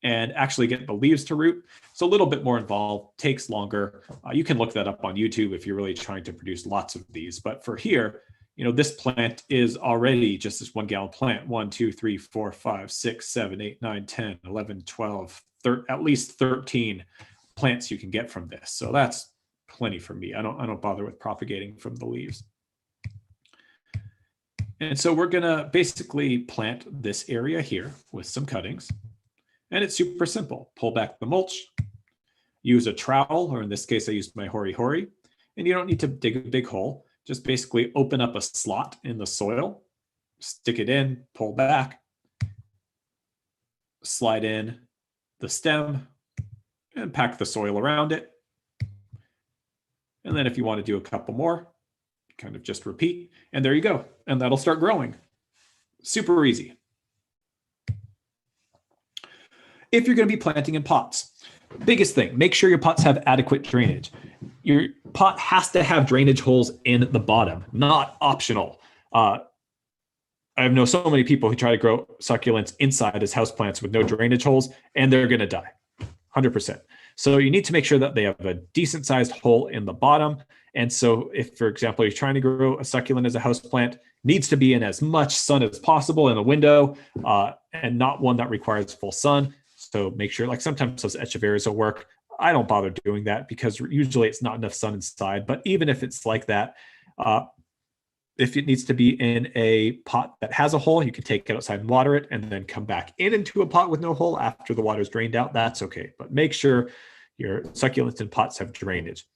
and actually get the leaves to root. It's a little bit more involved, takes longer. You can look that up on YouTube if you're really trying to produce lots of these. But for here, this plant is already just this 1 gallon plant. 1, 2, 3, 4, 5, 6, 7, 8, 9, 10, 11, 12, at least 13 plants you can get from this. So that's plenty for me. I don't bother with propagating from the leaves. And so we're going to basically plant this area here with some cuttings. And it's super simple. Pull back the mulch, use a trowel, or in this case, I used my hori hori, and you don't need to dig a big hole. Just basically open up a slot in the soil, stick it in, pull back, slide in the stem, and pack the soil around it. And then if you want to do a couple more, kind of just repeat, and there you go. And that'll start growing. Super easy. If you're going to be planting in pots, biggest thing, make sure your pots have adequate drainage. Your pot has to have drainage holes in the bottom, not optional. I know so many people who try to grow succulents inside as houseplants with no drainage holes, and they're going to die, 100%. So you need to make sure that they have a decent sized hole in the bottom. And so if, for example, you're trying to grow a succulent as a houseplant, needs to be in as much sun as possible in the window, and not one that requires full sun. So make sure, like sometimes those echeverias will work. I don't bother doing that because usually it's not enough sun inside. But even if it's like that, if it needs to be in a pot that has a hole, you can take it outside and water it and then come back into a pot with no hole after the water's drained out. That's okay. But make sure your succulents and pots have drainage.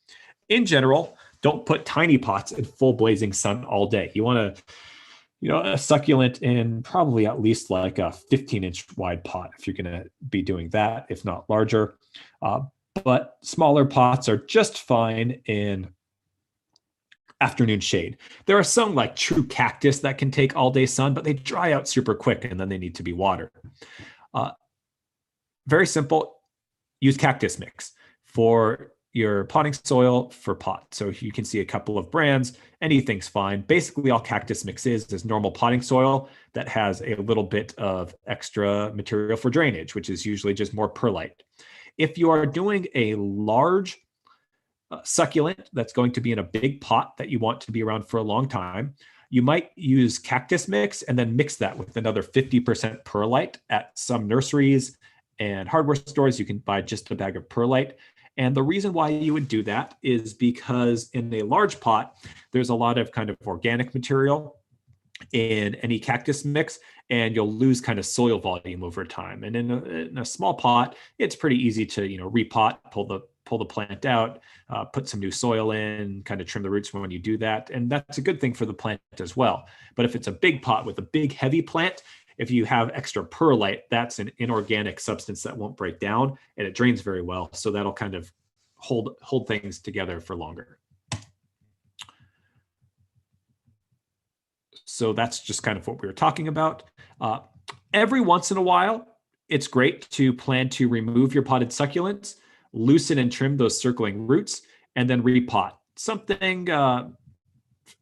In general, don't put tiny pots in full blazing sun all day. You want to, a succulent in probably at least like a 15-inch wide pot if you're going to be doing that, if not larger. But smaller pots are just fine in afternoon shade. There are some like true cactus that can take all day sun, but they dry out super quick and then they need to be watered. Very simple, use cactus mix for your potting soil for pot. So you can see a couple of brands, anything's fine. Basically all cactus mix is normal potting soil that has a little bit of extra material for drainage, which is usually just more perlite. If you are doing a large succulent that's going to be in a big pot that you want to be around for a long time, you might use cactus mix and then mix that with another 50% perlite. At some nurseries and hardware stores, you can buy just a bag of perlite. And the reason why you would do that is because in a large pot, there's a lot of kind of organic material in any cactus mix, and you'll lose kind of soil volume over time. And in a small pot, it's pretty easy to repot, pull the plant out, put some new soil in, kind of trim the roots when you do that. And that's a good thing for the plant as well. But if it's a big pot with a big heavy plant, if you have extra perlite, that's an inorganic substance that won't break down and it drains very well. So that'll kind of hold things together for longer. So that's just kind of what we were talking about. Every once in a while, it's great to plan to remove your potted succulents, loosen and trim those circling roots, and then repot. Something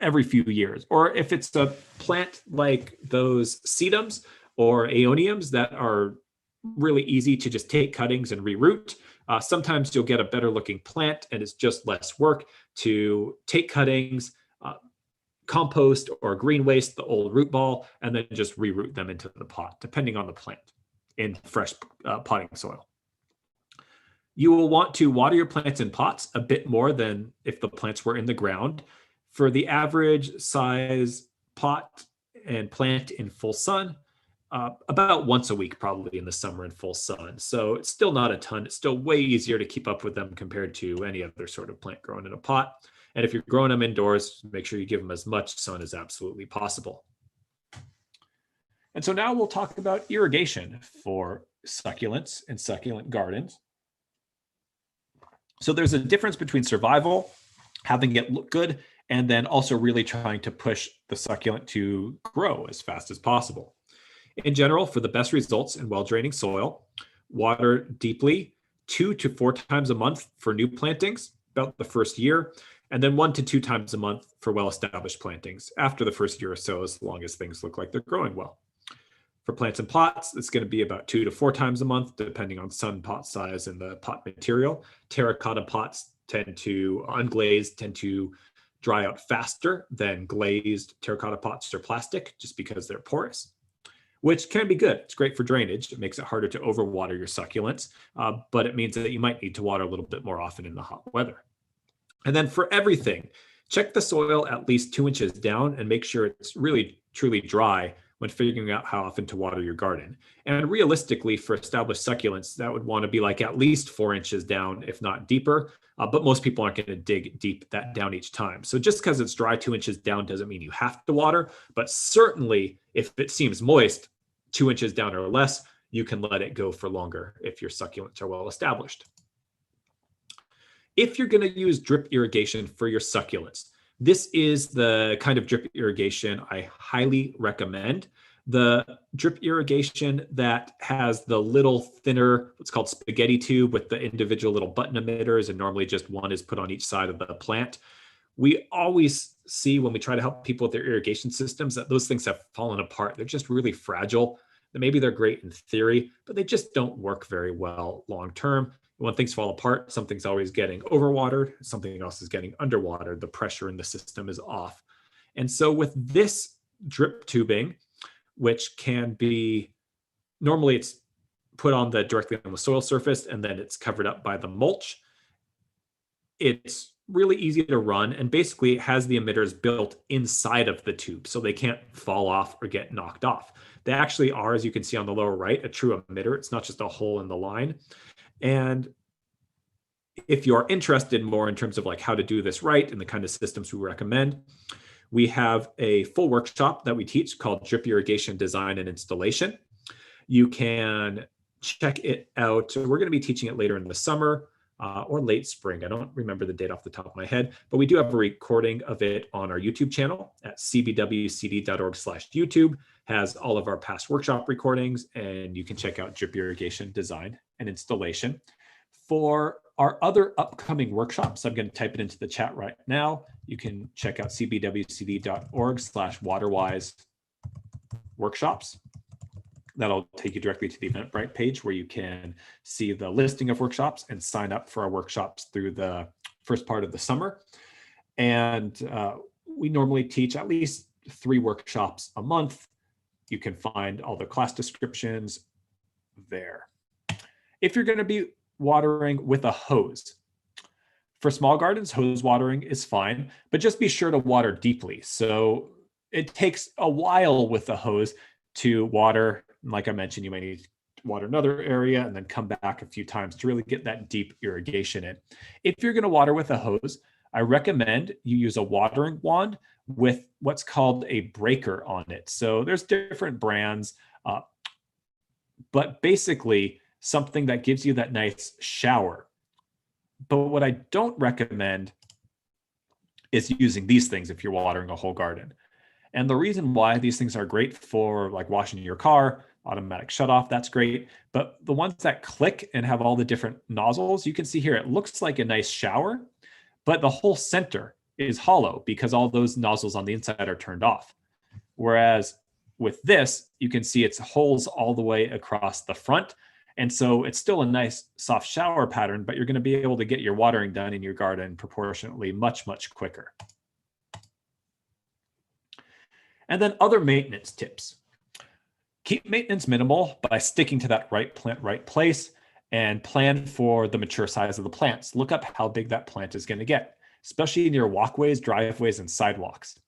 every few years. Or if it's a plant like those sedums or aeoniums that are really easy to just take cuttings and reroot, sometimes you'll get a better looking plant and it's just less work to take cuttings, compost or green waste, the old root ball, and then just reroot them into the pot, depending on the plant in fresh potting soil. You will want to water your plants in pots a bit more than if the plants were in the ground. For the average size pot and plant in full sun, about once a week, probably in the summer in full sun. So it's still not a ton. It's still way easier to keep up with them compared to any other sort of plant grown in a pot. And if you're growing them indoors, make sure you give them as much sun as absolutely possible. And so now we'll talk about irrigation for succulents and succulent gardens. So there's a difference between survival, having it look good, and then also really trying to push the succulent to grow as fast as possible. In general, for the best results in well-draining soil, water deeply 2 to 4 times a month for new plantings, about the first year, and then 1 to 2 times a month for well-established plantings after the first year or so, as long as things look like they're growing well. For plants and pots, it's going to be about 2 to 4 times a month, depending on sun pot size and the pot material. Terracotta pots unglazed tend to dry out faster than glazed terracotta pots or plastic, just because they're porous, which can be good. It's great for drainage. It makes it harder to overwater your succulents, but it means that you might need to water a little bit more often in the hot weather. And then for everything, check the soil at least 2 inches down and make sure it's really truly dry when figuring out how often to water your garden. And realistically, for established succulents, that would want to be like at least 4 inches down, if not deeper. But most people aren't going to dig deep that down each time. So just because it's dry 2 inches down doesn't mean you have to water. But certainly, if it seems moist, 2 inches down or less, you can let it go for longer if your succulents are well established. If you're going to use drip irrigation for your succulents, this is the kind of drip irrigation I highly recommend. The drip irrigation that has the little thinner, what's called spaghetti tube with the individual little button emitters, and normally just one is put on each side of the plant. We always see when we try to help people with their irrigation systems that those things have fallen apart. They're just really fragile. Maybe they're great in theory, but they just don't work very well long term. When things fall apart, something's always getting overwatered, something else is getting underwatered. The pressure in the system is off. And so with this drip tubing, which can be, normally it's put on directly on the soil surface and then it's covered up by the mulch. It's really easy to run, and basically it has the emitters built inside of the tube so they can't fall off or get knocked off. They actually are, as you can see on the lower right, a true emitter. It's not just a hole in the line. And if you're interested more in terms of like how to do this right and the kind of systems we recommend, we have a full workshop that we teach called Drip Irrigation Design and Installation. You can check it out. We're going to be teaching it later in the summer or late spring. I don't remember the date off the top of my head, but we do have a recording of it on our YouTube channel at cvwcd.org/YouTube. Has all of our past workshop recordings, and you can check out Drip Irrigation Design and Installation. For our other upcoming workshops, I'm going to type it into the chat right now. You can check out cvwcd.org/waterwise workshops. That'll take you directly to the Eventbrite page where you can see the listing of workshops and sign up for our workshops through the first part of the summer. And we normally teach at least 3 workshops a month. You can find all the class descriptions there. If you're going to be watering with a hose, for small gardens, hose watering is fine, but just be sure to water deeply. So it takes a while with the hose to water. Like I mentioned, you might need to water another area and then come back a few times to really get that deep irrigation in. If you're going to water with a hose, I recommend you use a watering wand with what's called a breaker on it. So there's different brands, but basically something that gives you that nice shower. But what I don't recommend is using these things if you're watering a whole garden. And the reason why these things are great for like washing your car, automatic shutoff, that's great. But the ones that click and have all the different nozzles, you can see here, it looks like a nice shower, but the whole center is hollow because all those nozzles on the inside are turned off. Whereas with this, you can see it's holes all the way across the front. And so it's still a nice soft shower pattern, but you're going to be able to get your watering done in your garden proportionately much, much quicker. And then other maintenance tips. Keep maintenance minimal by sticking to that right plant, right place, and plan for the mature size of the plants. Look up how big that plant is going to get, especially near walkways, driveways, and sidewalks.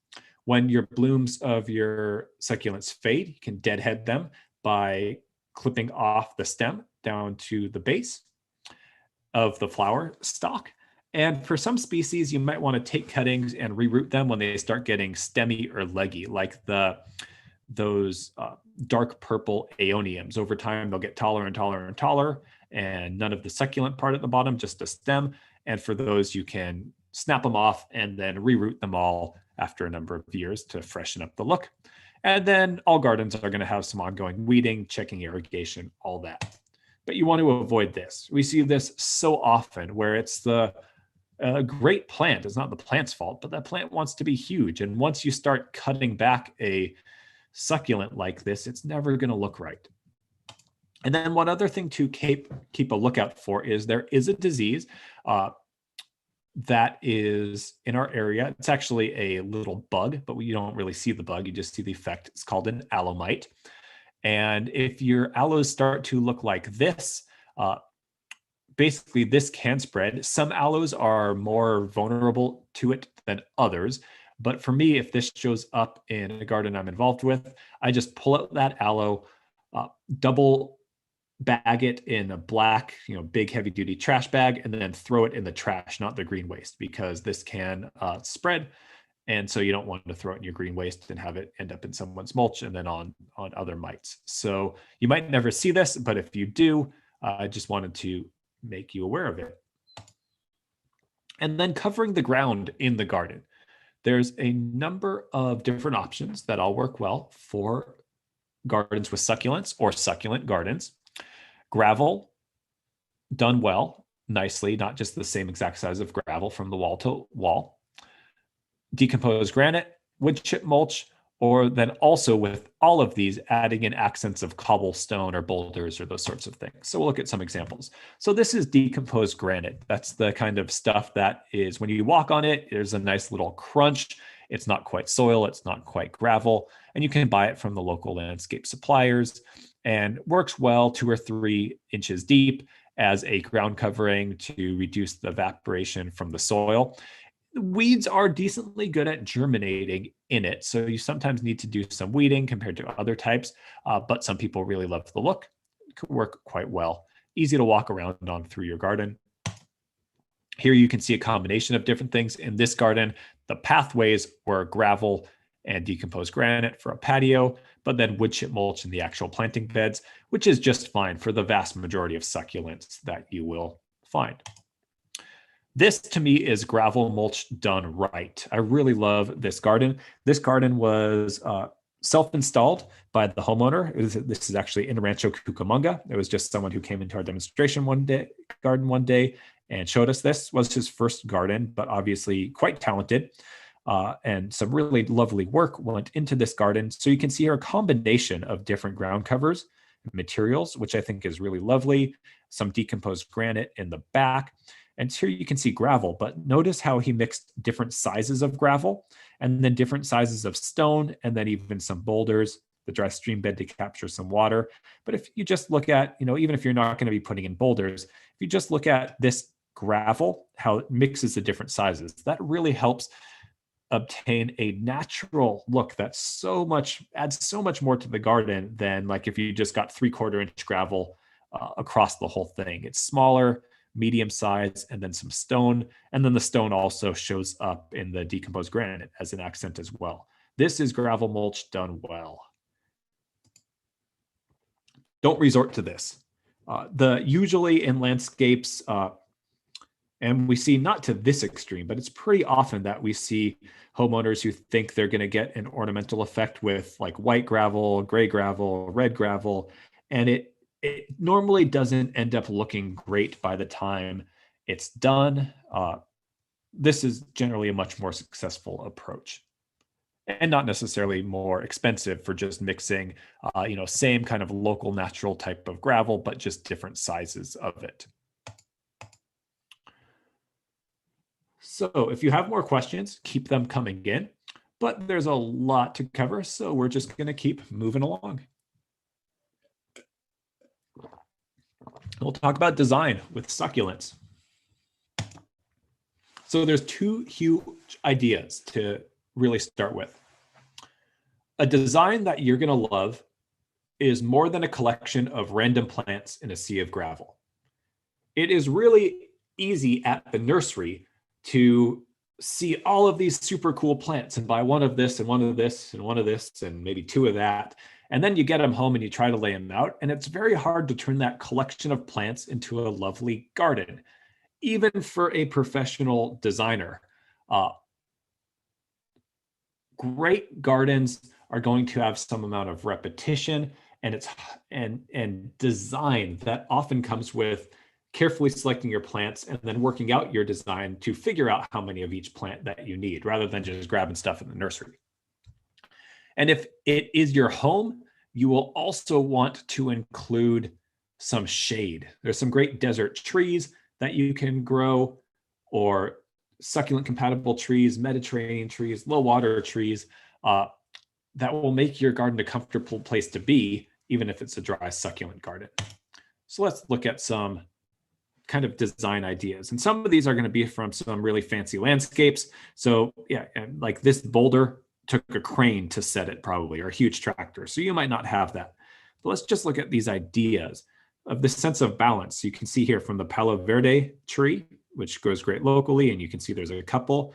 When your blooms of your succulents fade, you can deadhead them by clipping off the stem down to the base of the flower stalk. And for some species, you might want to take cuttings and reroot them when they start getting stemmy or leggy, like those dark purple aeoniums. Over time, they'll get taller and taller and taller, and none of the succulent part at the bottom, just a stem. And for those, you can snap them off and then reroot them all after a number of years to freshen up the look. And then all gardens are going to have some ongoing weeding, checking irrigation, all that. But you want to avoid this. We see this so often where it's a great plant. It's not the plant's fault, but that plant wants to be huge. And once you start cutting back a succulent like this, it's never going to look right. And then one other thing to keep a lookout for is there is a disease that is in our area. It's actually a little bug, but you don't really see the bug. You just see the effect. It's called an aloe mite. And if your aloes start to look like this, basically this can spread. Some aloes are more vulnerable to it than others. But for me, if this shows up in a garden I'm involved with, I just pull out that aloe, double bag it in a black, big heavy duty trash bag, and then throw it in the trash, not the green waste, because this can spread. And so you don't want to throw it in your green waste and have it end up in someone's mulch and then on other mites. So you might never see this, but if you do, I just wanted to make you aware of it. And then covering the ground in the garden. There's a number of different options that all work well for gardens with succulents or succulent gardens. Gravel, done well, nicely, not just the same exact size of gravel from the wall to wall. Decomposed granite, wood chip mulch, or then also with all of these adding in accents of cobblestone or boulders or those sorts of things. So we'll look at some examples. So this is decomposed granite. That's the kind of stuff that is, when you walk on it, there's a nice little crunch. It's not quite soil, it's not quite gravel, and you can buy it from the local landscape suppliers and works well 2 or 3 inches deep as a ground covering to reduce the evaporation from the soil. Weeds are decently good at germinating in it, so you sometimes need to do some weeding compared to other types, but some people really love the look. It could work quite well. Easy to walk around on through your garden. Here you can see a combination of different things. In this garden, the pathways were gravel and decomposed granite for a patio, but then wood chip mulch in the actual planting beds, which is just fine for the vast majority of succulents that you will find. This to me is gravel mulch done right. I really love this garden. This garden was self-installed by the homeowner. This is actually in Rancho Cucamonga. It was just someone who came into our demonstration garden one day and showed us this. Was his first garden, but obviously quite talented. And some really lovely work went into this garden. So you can see here a combination of different ground covers, materials, which I think is really lovely. Some decomposed granite in the back. And here you can see gravel, but notice how he mixed different sizes of gravel and then different sizes of stone, and then even some boulders, the dry stream bed to capture some water. But if you just look at, even if you're not going to be putting in boulders, if you just look at this gravel, how it mixes the different sizes, that really helps obtain a natural look that adds so much more to the garden than like if you just got 3/4 inch gravel across the whole thing. It's smaller, medium size, and then some stone. And then the stone also shows up in the decomposed granite as an accent as well. This is gravel mulch done well. Don't resort to this. Usually in landscapes, and we see not to this extreme, but it's pretty often that we see homeowners who think they're going to get an ornamental effect with like white gravel, gray gravel, red gravel, and it normally doesn't end up looking great by the time it's done. This is generally a much more successful approach and not necessarily more expensive for just mixing, same kind of local natural type of gravel, but just different sizes of it. So if you have more questions, keep them coming in, but there's a lot to cover, so we're just going to keep moving along. We'll talk about design with succulents. So there's 2 huge ideas to really start with. A design that you're going to love is more than a collection of random plants in a sea of gravel. It is really easy at the nursery to see all of these super cool plants and buy one of this and one of this and one of this and maybe 2 of that. And then you get them home and you try to lay them out. And it's very hard to turn that collection of plants into a lovely garden, even for a professional designer. Great gardens are going to have some amount of repetition and design that often comes with carefully selecting your plants and then working out your design to figure out how many of each plant that you need, rather than just grabbing stuff in the nursery. And if it is your home, you will also want to include some shade. There's some great desert trees that you can grow, or succulent compatible trees, Mediterranean trees, low water trees that will make your garden a comfortable place to be, even if it's a dry succulent garden. So let's look at some kind of design ideas. And some of these are going to be from some really fancy landscapes. So yeah, and like this boulder took a crane to set it probably, or a huge tractor. So you might not have that. But let's just look at these ideas of the sense of balance. You can see here from the Palo Verde tree, which grows great locally, and you can see there's a couple.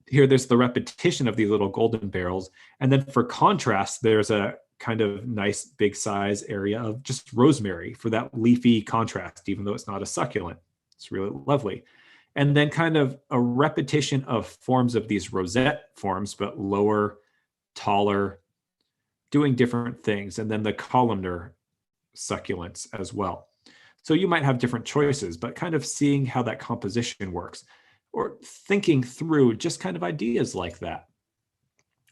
Here, there's the repetition of these little golden barrels. And then for contrast, there's a kind of nice big size area of just rosemary for that leafy contrast, even though it's not a succulent. It's really lovely. And then kind of a repetition of forms of these rosette forms, but lower, taller, doing different things. And then the columnar succulents as well. So you might have different choices, but kind of seeing how that composition works, or thinking through just kind of ideas like that.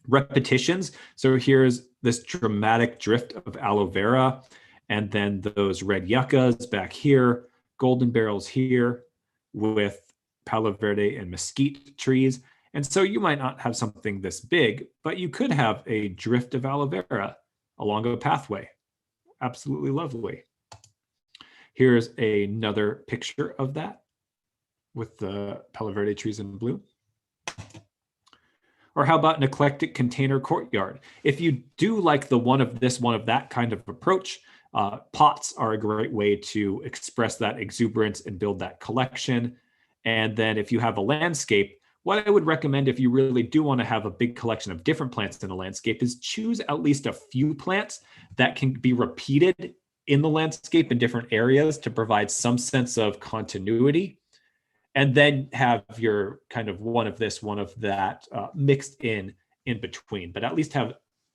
Repetitions. So here's this dramatic drift of aloe vera, and then those red yuccas back here, golden barrels here with Palo Verde and mesquite trees. And so you might not have something this big, but you could have a drift of aloe vera along a pathway. Absolutely lovely. Here's another picture of that with the Palo Verde trees in blue. Or how about an eclectic container courtyard? If you do like the one of this, one of that kind of approach, pots are a great way to express that exuberance and build that collection. And then if you have a landscape, what I would recommend if you really do want to have a big collection of different plants in a landscape is choose at least a few plants that can be repeated in the landscape in different areas to provide some sense of continuity. And then have your kind of one of this, one of that mixed in between, but at least have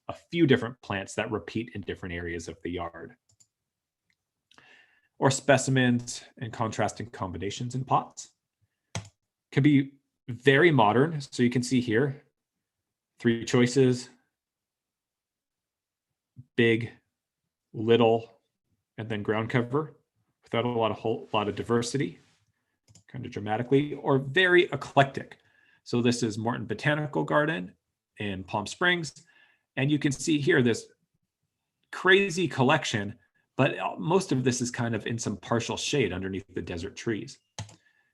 a few different plants that repeat in different areas of the yard. Or specimens and contrasting combinations in pots. Can be very modern. So you can see here, 3 choices: big, little, and then ground cover without a lot of diversity, kind of dramatically, or very eclectic. So this is Morton Botanical Garden in Palm Springs. And you can see here this crazy collection, but most of this is kind of in some partial shade underneath the desert trees.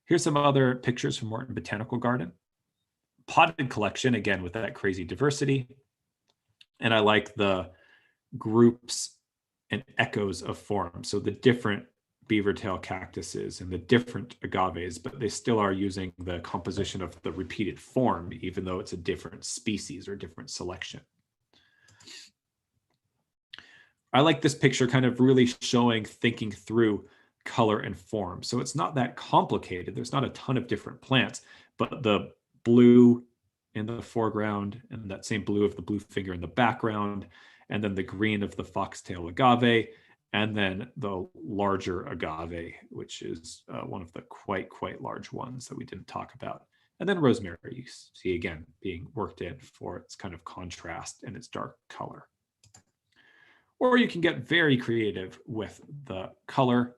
Here's some other pictures from Morton Botanical Garden. Potted collection, again, with that crazy diversity. And I like the groups and echoes of form. So the different beavertail cactuses and the different agaves, but they still are using the composition of the repeated form, even though it's a different species or different selection. I like this picture kind of really showing thinking through color and form. So it's not that complicated. There's not a ton of different plants, but the blue in the foreground and that same blue of the blue finger in the background, and then the green of the foxtail agave, and then the larger agave, which is one of the quite large ones that we didn't talk about. And then rosemary, you see again being worked in for its kind of contrast and its dark color. Or you can get very creative with the color,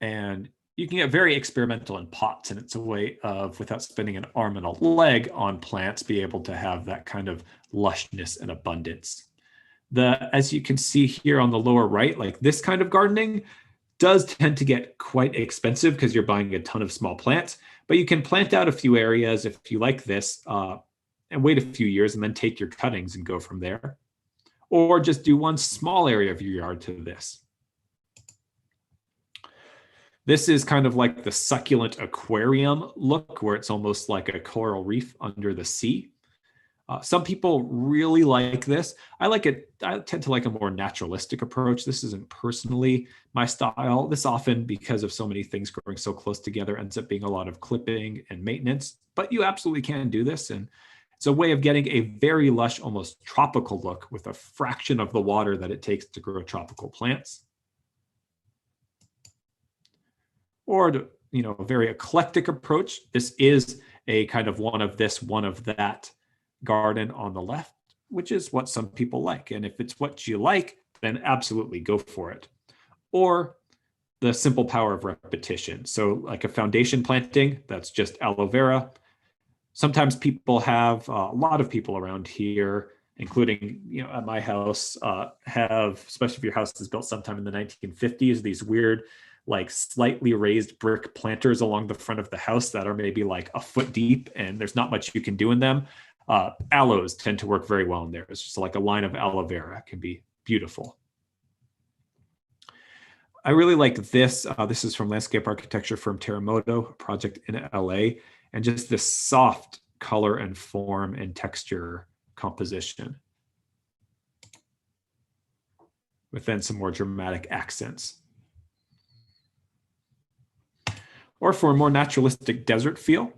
and you can get very experimental in pots, and it's a way of, without spending an arm and a leg on plants, be able to have that kind of lushness and abundance. As you can see here on the lower right, like this kind of gardening does tend to get quite expensive because you're buying a ton of small plants, but you can plant out a few areas if you like this and wait a few years and then take your cuttings and go from there. Or just do one small area of your yard to this. This is kind of like the succulent aquarium look, where it's almost like a coral reef under the sea. Some people really like this. I like it. I tend to like a more naturalistic approach. This isn't personally my style. This often, because of so many things growing so close together, ends up being a lot of clipping and maintenance, but you absolutely can do this. And it's a way of getting a very lush, almost tropical look with a fraction of the water that it takes to grow tropical plants. Or a very eclectic approach. This is a kind of one of this, one of that garden on the left, which is what some people like. And if it's what you like, then absolutely go for it. Or the simple power of repetition. So like a foundation planting, that's just aloe vera. Sometimes people have, a lot of people around here, including at my house, have, especially if your house is built sometime in the 1950s, these weird like slightly raised brick planters along the front of the house that are maybe like a foot deep and there's not much you can do in them, aloes tend to work very well in there. It's just like a line of aloe vera can be beautiful. I really like this. This is from landscape architecture firm Terremoto, a project in LA, and just this soft color and form and texture composition, with then some more dramatic accents. Or for a more naturalistic desert feel,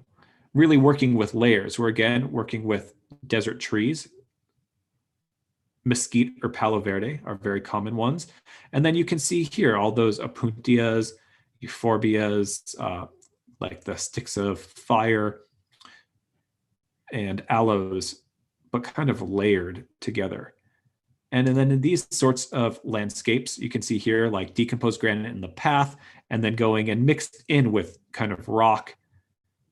really working with layers. We're again working with desert trees. Mesquite or palo verde are very common ones. And then you can see here all those opuntias, euphorbias, like the sticks of fire, and aloes, but kind of layered together. And then in these sorts of landscapes, you can see here like decomposed granite in the path, and then going and mixed in with kind of rock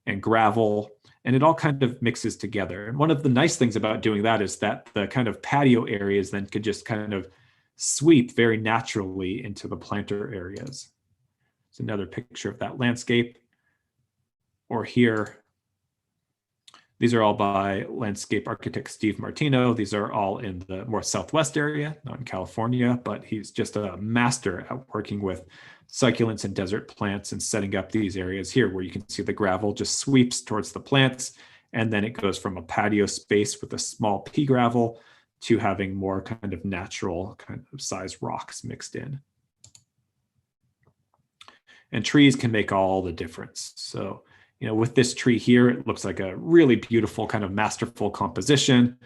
and gravel, and it all kind of mixes together. And one of the nice things about doing that is that the kind of patio areas then could just kind of sweep very naturally into the planter areas. It's another picture of that landscape. Or here, these are all by landscape architect Steve Martino. These are all in the more southwest area, not in California, but he's just a master at working with succulents and desert plants and setting up these areas here where you can see the gravel just sweeps towards the plants. And then it goes from a patio space with a small pea gravel to having more kind of natural kind of size rocks mixed in. And trees can make all the difference. So, you know, with this tree here, it looks like a really beautiful kind of masterful composition.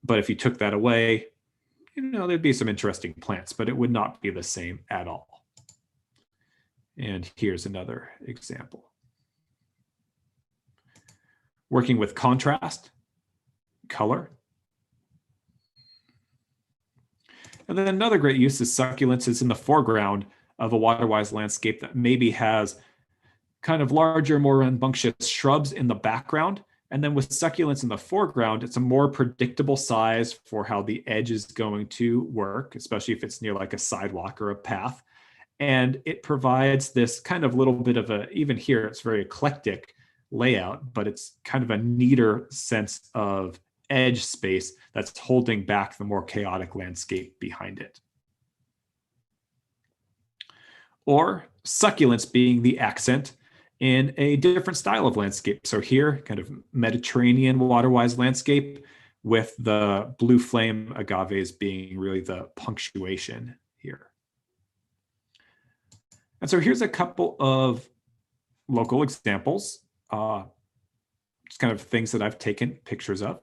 But if you took that away, you know, there'd be some interesting plants, but it would not be the same at all. And here's another example. Working with contrast, color. And then another great use is succulents is in the foreground of a water-wise landscape that maybe has kind of larger, more rambunctious shrubs in the background. And then with succulents in the foreground, it's a more predictable size for how the edge is going to work, especially if it's near like a sidewalk or a path. And it provides this kind of little bit of a, even here, it's very eclectic layout, but it's kind of a neater sense of edge space that's holding back the more chaotic landscape behind it. Or succulents being the accent in a different style of landscape. So here, kind of Mediterranean water-wise landscape with the blue flame agaves being really the punctuation here. And so here's a couple of local examples, just kind of things that I've taken pictures of,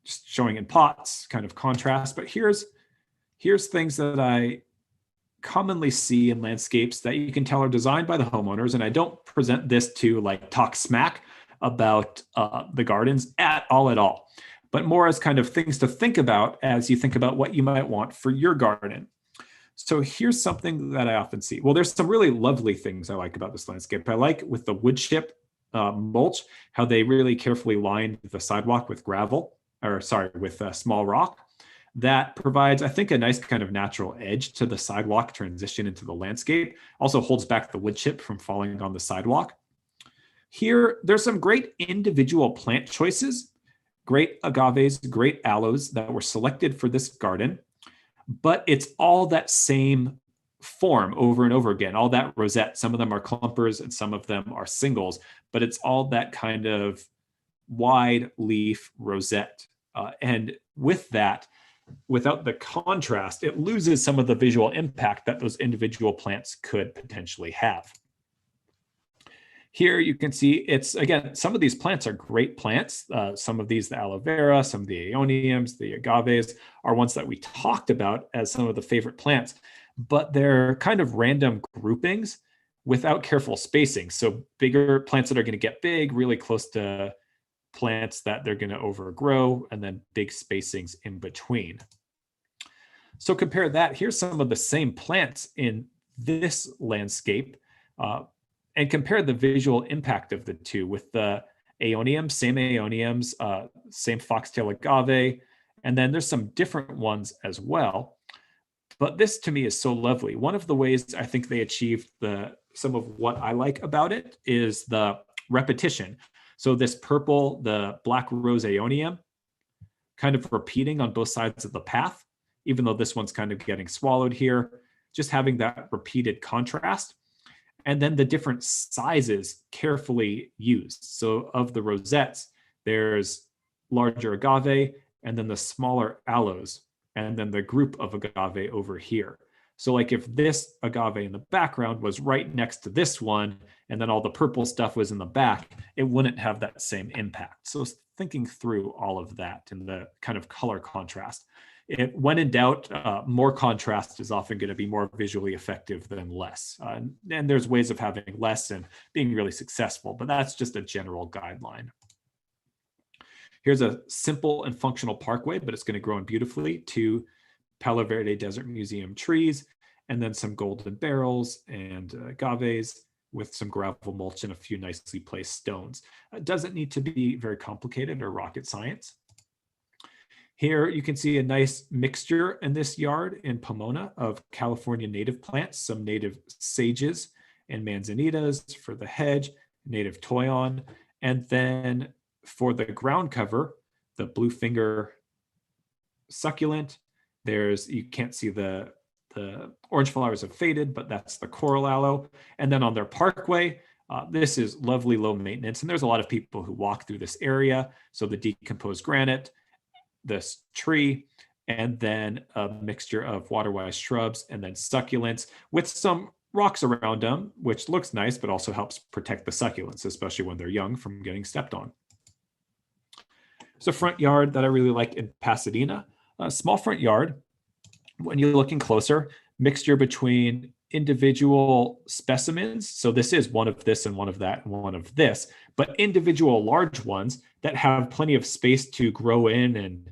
just showing in pots, kind of contrast. But here's things that I commonly see in landscapes that you can tell are designed by the homeowners. And I don't present this to like talk smack about the gardens at all, but more as kind of things to think about as you think about what you might want for your garden. So here's something that I often see. Well, there's some really lovely things I like about this landscape. I like with the wood chip mulch, how they really carefully lined the sidewalk with gravel, or sorry, with small rock. That provides, I think, a nice kind of natural edge to the sidewalk transition into the landscape. Also holds back the wood chip from falling on the sidewalk. Here, there's some great individual plant choices, great agaves, great aloes that were selected for this garden, but it's all that same form over and over again, all that rosette. Some of them are clumpers and some of them are singles, but it's all that kind of wide leaf rosette. And with that, without the contrast, it loses some of the visual impact that those individual plants could potentially have. Here you can see it's, again, some of these plants are great plants. Some of these, the aloe vera, some of the aeoniums, the agaves, are ones that we talked about as some of the favorite plants, but they're kind of random groupings without careful spacing. So bigger plants that are going to get big, really close to plants that they're going to overgrow, and then big spacings in between. So compare that. Here's some of the same plants in this landscape, and compare the visual impact of the two with the aeonium, same aeoniums, same foxtail agave, and then there's some different ones as well. But this to me is so lovely. One of the ways I think they achieved some of what I like about it is the repetition. So this purple, the black rose aeonium, kind of repeating on both sides of the path, even though this one's kind of getting swallowed here, just having that repeated contrast. And then the different sizes carefully used. So of the rosettes, there's larger agave, and then the smaller aloes, and then the group of agave over here. So like if this agave in the background was right next to this one, and then all the purple stuff was in the back, it wouldn't have that same impact. So thinking through all of that and the kind of color contrast. When in doubt, more contrast is often going to be more visually effective than less. And there's ways of having less and being really successful, but that's just a general guideline. Here's a simple and functional parkway, but it's going to grow in beautifully. 2 Palo Verde Desert Museum trees, and then some golden barrels and agaves with some gravel mulch and a few nicely placed stones. It doesn't need to be very complicated or rocket science. Here you can see a nice mixture in this yard in Pomona of California native plants, some native sages and manzanitas for the hedge, native toyon, and then for the ground cover, the blue finger succulent. You can't see the orange flowers have faded, but that's the coral aloe. And then on their parkway, this is lovely low maintenance. And there's a lot of people who walk through this area. So the decomposed granite, this tree, and then a mixture of water-wise shrubs and then succulents with some rocks around them, which looks nice, but also helps protect the succulents, especially when they're young, from getting stepped on. It's a front yard that I really like in Pasadena. A small front yard. When you're looking closer, mixture between individual specimens. So this is one of this and one of that and one of this, but individual large ones that have plenty of space to grow in and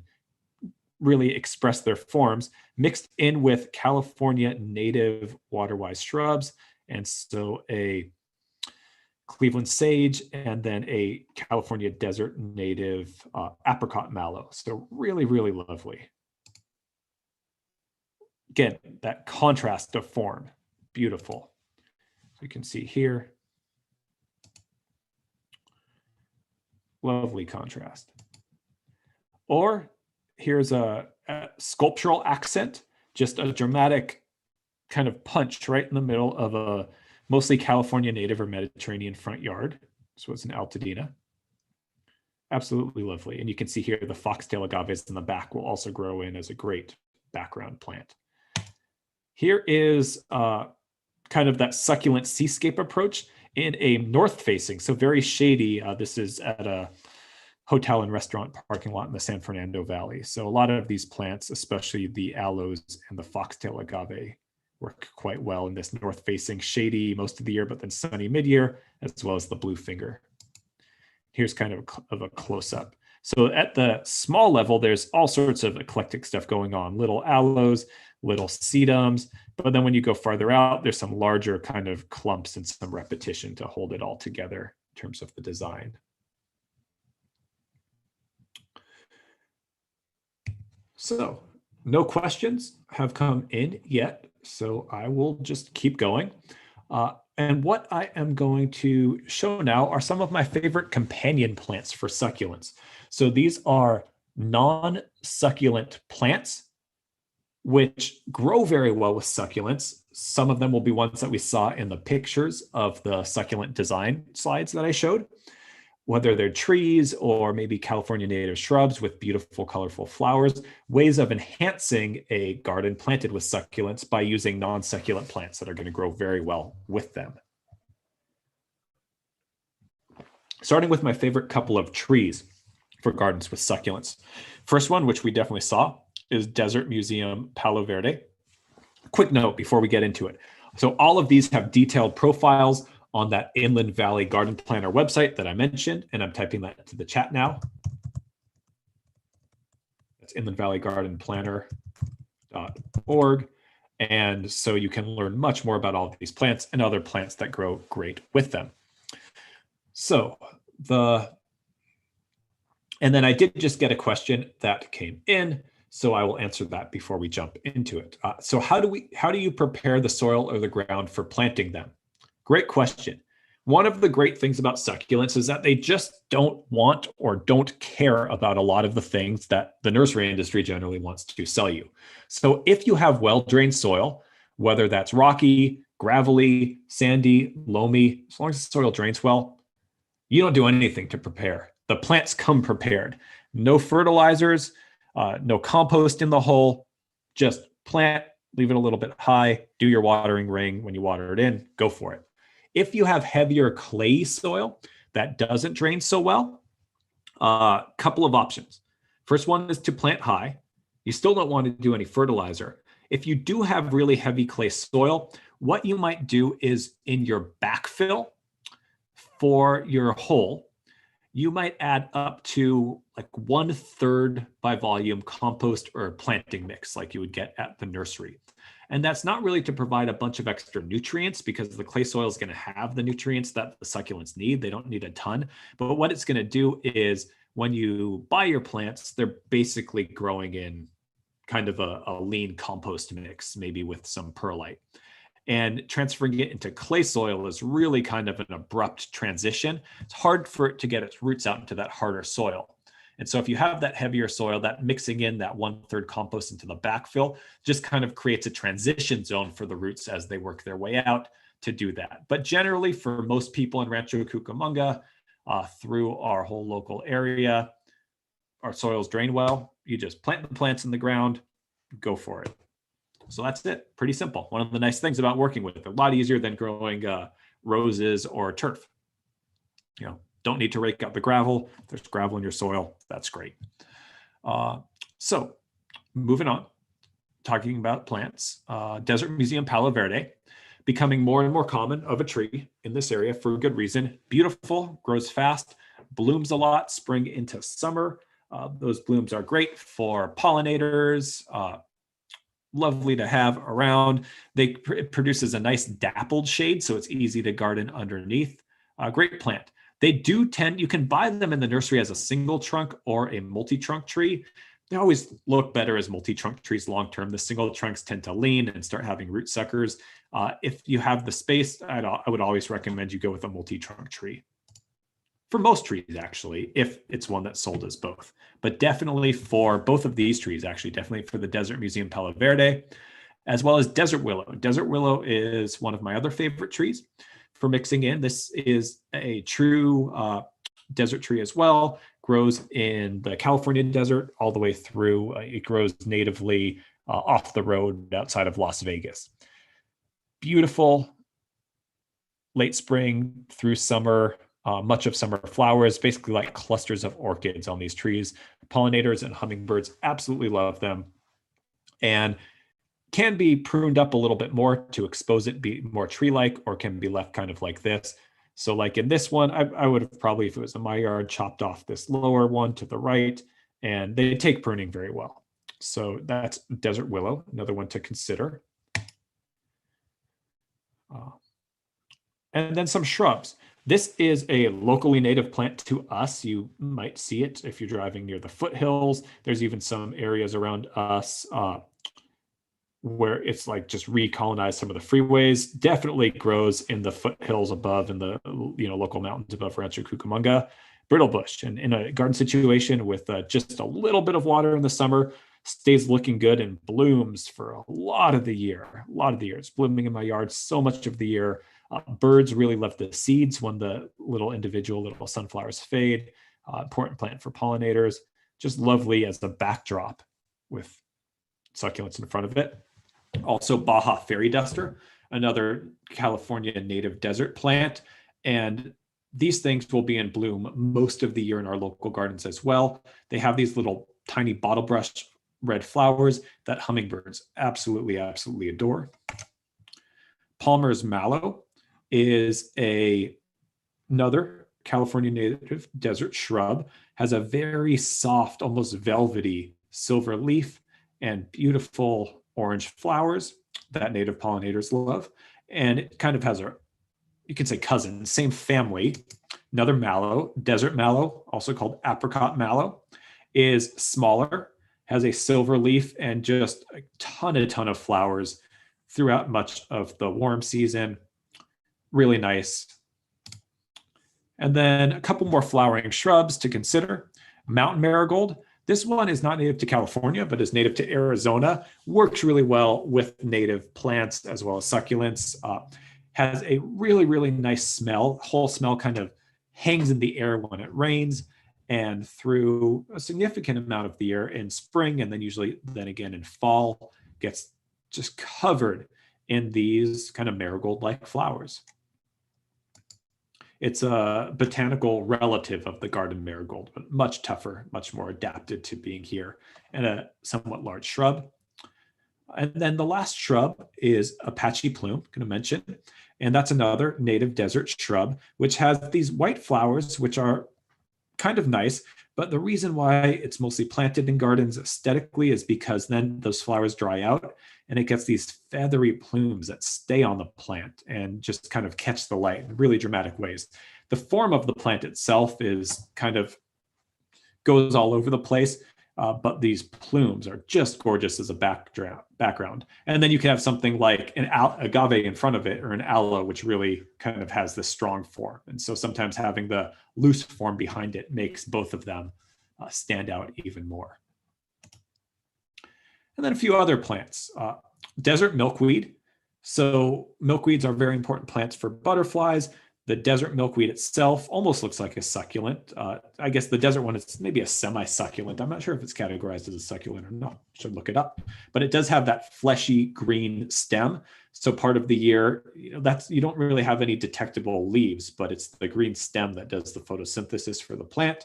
really express their forms, mixed in with California native water-wise shrubs. And so a Cleveland sage, and then a California desert native apricot mallow. So really, really lovely. Again, that contrast of form, beautiful. So you can see here, lovely contrast. Or here's a sculptural accent, just a dramatic kind of punch right in the middle of a mostly California native or Mediterranean front yard. So it's an Altadena. Absolutely lovely. And you can see here the foxtail agaves in the back will also grow in as a great background plant. Here is kind of that succulent seascape approach in a north facing, so very shady. This is at a hotel and restaurant parking lot in the San Fernando Valley. So a lot of these plants, especially the aloes and the foxtail agave, work quite well in this north facing, shady most of the year, but then sunny mid-year, as well as the blue finger. Here's kind of a close-up. So at the small level, there's all sorts of eclectic stuff going on, little aloes, little sedums, but then when you go farther out, there's some larger kind of clumps and some repetition to hold it all together in terms of the design. So no questions have come in yet, so I will just keep going. And what I am going to show now are some of my favorite companion plants for succulents. So these are non-succulent plants, which grow very well with succulents. Some of them will be ones that we saw in the pictures of the succulent design slides that I showed, whether they're trees or maybe California native shrubs with beautiful, colorful flowers, ways of enhancing a garden planted with succulents by using non-succulent plants that are going to grow very well with them. Starting with my favorite couple of trees for gardens with succulents. First one, which we definitely saw, is Desert Museum Palo Verde. Quick note before we get into it. So all of these have detailed profiles on that Inland Valley Garden Planner website that I mentioned, and I'm typing that into the chat now. That's inlandvalleygardenplanner.org. And so you can learn much more about all of these plants and other plants that grow great with them. So and then I did just get a question that came in. So I will answer that before we jump into it. So how do you prepare the soil or the ground for planting them? Great question. One of the great things about succulents is that they just don't want or don't care about a lot of the things that the nursery industry generally wants to sell you. So if you have well-drained soil, whether that's rocky, gravelly, sandy, loamy, as long as the soil drains well, you don't do anything to prepare. The plants come prepared. No fertilizers, no compost in the hole, just plant, leave it a little bit high, do your watering ring. When you water it in, go for it. If you have heavier clay soil that doesn't drain so well, a couple of options. First one is to plant high. You still don't want to do any fertilizer. If you do have really heavy clay soil, what you might do is in your backfill for your hole, you might add up to like 1/3 by volume compost or planting mix like you would get at the nursery. And that's not really to provide a bunch of extra nutrients because the clay soil is going to have the nutrients that the succulents need. They don't need a ton. But what it's going to do is when you buy your plants, they're basically growing in kind of a lean compost mix, maybe with some perlite. And transferring it into clay soil is really kind of an abrupt transition. It's hard for it to get its roots out into that harder soil. And so if you have that heavier soil, that mixing in that 1/3 compost into the backfill just kind of creates a transition zone for the roots as they work their way out to do that. But generally for most people in Rancho Cucamonga, through our whole local area, our soils drain well. You just plant the plants in the ground, go for it. So that's it. Pretty simple. One of the nice things about working with it, a lot easier than growing roses or turf. Don't need to rake out the gravel. There's gravel in your soil. That's great. So moving on, talking about plants, Desert Museum Palo Verde, becoming more and more common of a tree in this area for good reason. Beautiful, grows fast, blooms a lot, spring into summer. Those blooms are great for pollinators, lovely to have around. It produces a nice dappled shade, so it's easy to garden underneath. Great plant. You can buy them in the nursery as a single trunk or a multi-trunk tree. They always look better as multi-trunk trees long-term. The single trunks tend to lean and start having root suckers. If you have the space, I would always recommend you go with a multi-trunk tree. For most trees, actually, if it's one that's sold as both. But definitely for both of these trees, actually, definitely for the Desert Museum Palo Verde, as well as desert willow. Desert willow is one of my other favorite trees for mixing in. This is a true desert tree as well. Grows in the California desert all the way through. It grows natively off the road outside of Las Vegas. Beautiful late spring through summer, much of summer flowers, basically like clusters of orchids on these trees. Pollinators and hummingbirds absolutely love them. And can be pruned up a little bit more to expose it, be more tree-like, or can be left kind of like this. So like in this one, I would have probably, if it was in my yard, chopped off this lower one to the right, and they take pruning very well. So that's desert willow, another one to consider. And then some shrubs. This is a locally native plant to us. You might see it if you're driving near the foothills. There's even some areas around us where it's like just recolonized some of the freeways. Definitely grows in the foothills above, in the local mountains above Rancho Cucamonga. Brittle bush, and in a garden situation with just a little bit of water in the summer, stays looking good and blooms for a lot of the year. It's blooming in my yard so much of the year. Birds really love the seeds when the little sunflowers fade. Important plant for pollinators. Just lovely as a backdrop with succulents in front of it. Also Baja fairy duster, another California native desert plant. And these things will be in bloom most of the year in our local gardens as well. They have these little tiny bottle brush red flowers that hummingbirds absolutely adore. Palmer's mallow is another California native desert shrub, has a very soft, almost velvety silver leaf and beautiful orange flowers that native pollinators love. And it kind of has you can say cousin, same family. Another mallow, desert mallow, also called apricot mallow, is smaller, has a silver leaf and just a ton of flowers throughout much of the warm season. Really nice. And then a couple more flowering shrubs to consider. Mountain marigold. This one is not native to California, but is native to Arizona. Works really well with native plants as well as succulents. Has a really nice smell. Whole smell kind of hangs in the air when it rains and through a significant amount of the year in spring, and then usually then again in fall, gets just covered in these kind of marigold-like flowers. It's a botanical relative of the garden marigold, but much tougher, much more adapted to being here, and a somewhat large shrub. And then the last shrub is Apache plume, going to mention, and that's another native desert shrub, which has these white flowers, which are kind of nice. But the reason why it's mostly planted in gardens aesthetically is because then those flowers dry out and it gets these feathery plumes that stay on the plant and just kind of catch the light in really dramatic ways. The form of the plant itself is kind of goes all over the place, but these plumes are just gorgeous as a background. And then you can have something like an agave in front of it, or an aloe, which really kind of has this strong form. And so sometimes having the loose form behind it makes both of them stand out even more. And then a few other plants. Desert milkweed. So milkweeds are very important plants for butterflies. The desert milkweed itself almost looks like a succulent. I guess the desert one is maybe a semi-succulent. I'm not sure if it's categorized as a succulent or not. Should look it up. But it does have that fleshy green stem. So part of the year, you don't really have any detectable leaves, but it's the green stem that does the photosynthesis for the plant.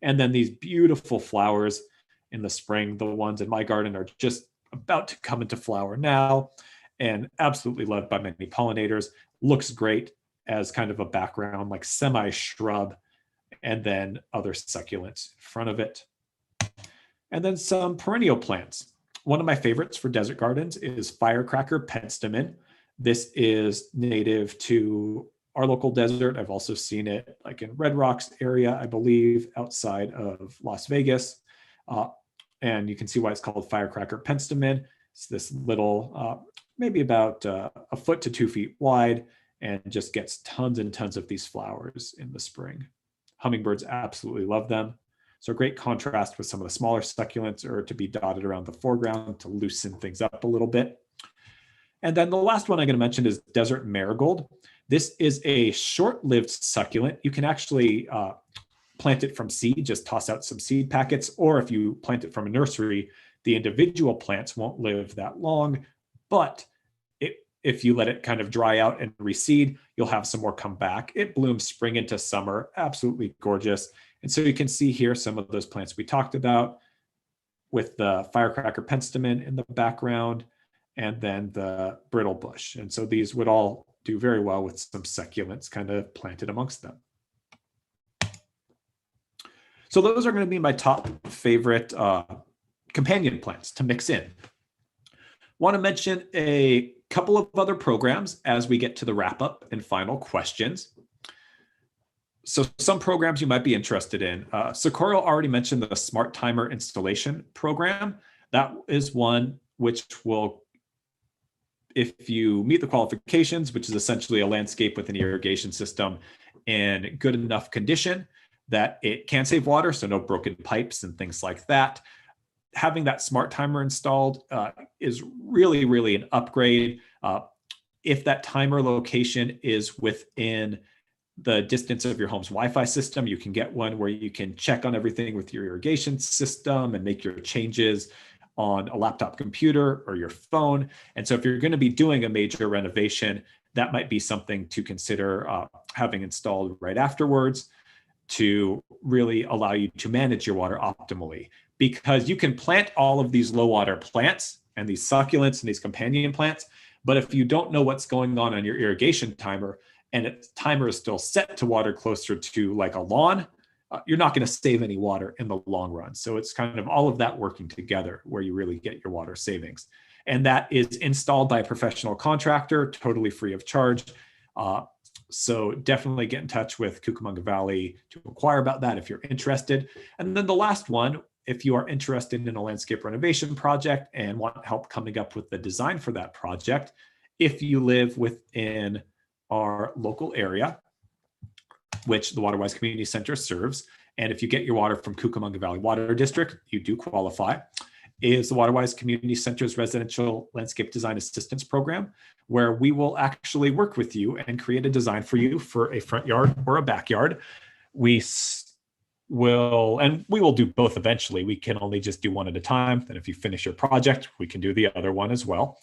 And then these beautiful flowers in the spring. The ones in my garden are just about to come into flower now, and absolutely loved by many pollinators. Looks great as kind of a background, like semi-shrub, and then other succulents in front of it. And then some perennial plants. One of my favorites for desert gardens is firecracker penstemon. This is native to our local desert. I've also seen it like in Red Rocks area, I believe, outside of Las Vegas. And you can see why it's called firecracker penstemon. It's this little, maybe about a foot to 2 feet wide, and just gets tons and tons of these flowers in the spring. Hummingbirds absolutely love them. So great contrast with some of the smaller succulents, or to be dotted around the foreground to loosen things up a little bit. And then the last one I'm going to mention is desert marigold. This is a short-lived succulent. You can actually plant it from seed, just toss out some seed packets, or if you plant it from a nursery, the individual plants won't live that long, but if you let it kind of dry out and reseed, you'll have some more come back. It blooms spring into summer, absolutely gorgeous. And so you can see here some of those plants we talked about with the firecracker penstemon in the background, and then the brittle bush. And so these would all do very well with some succulents kind of planted amongst them. So those are going to be my top favorite companion plants to mix in. Want to mention a couple of other programs as we get to the wrap up and final questions. So some programs you might be interested in. Socorro already mentioned the Smart Timer Installation Program. That is one which will, if you meet the qualifications, which is essentially a landscape with an irrigation system in good enough condition that it can save water, so no broken pipes and things like that. Having that smart timer installed is really an upgrade. If that timer location is within the distance of your home's Wi-Fi system, you can get one where you can check on everything with your irrigation system and make your changes on a laptop computer or your phone. And so if you're going to be doing a major renovation, that might be something to consider having installed right afterwards to really allow you to manage your water optimally. Because you can plant all of these low water plants and these succulents and these companion plants, but if you don't know what's going on your irrigation timer, and its timer is still set to water closer to like a lawn, you're not going to save any water in the long run. So it's kind of all of that working together where you really get your water savings. And that is installed by a professional contractor, totally free of charge. So definitely get in touch with Cucamonga Valley to inquire about that if you're interested. And then the last one if you are interested in a landscape renovation project and want help coming up with the design for that project, if you live within our local area, which the Waterwise Community Center serves, and if you get your water from Cucamonga Valley Water District, you do qualify, is the Waterwise Community Center's Residential Landscape Design Assistance Program, where we will actually work with you and create a design for you for a front yard or a backyard. We will do both eventually. We can only just do one at a time. Then if you finish your project, we can do the other one as well.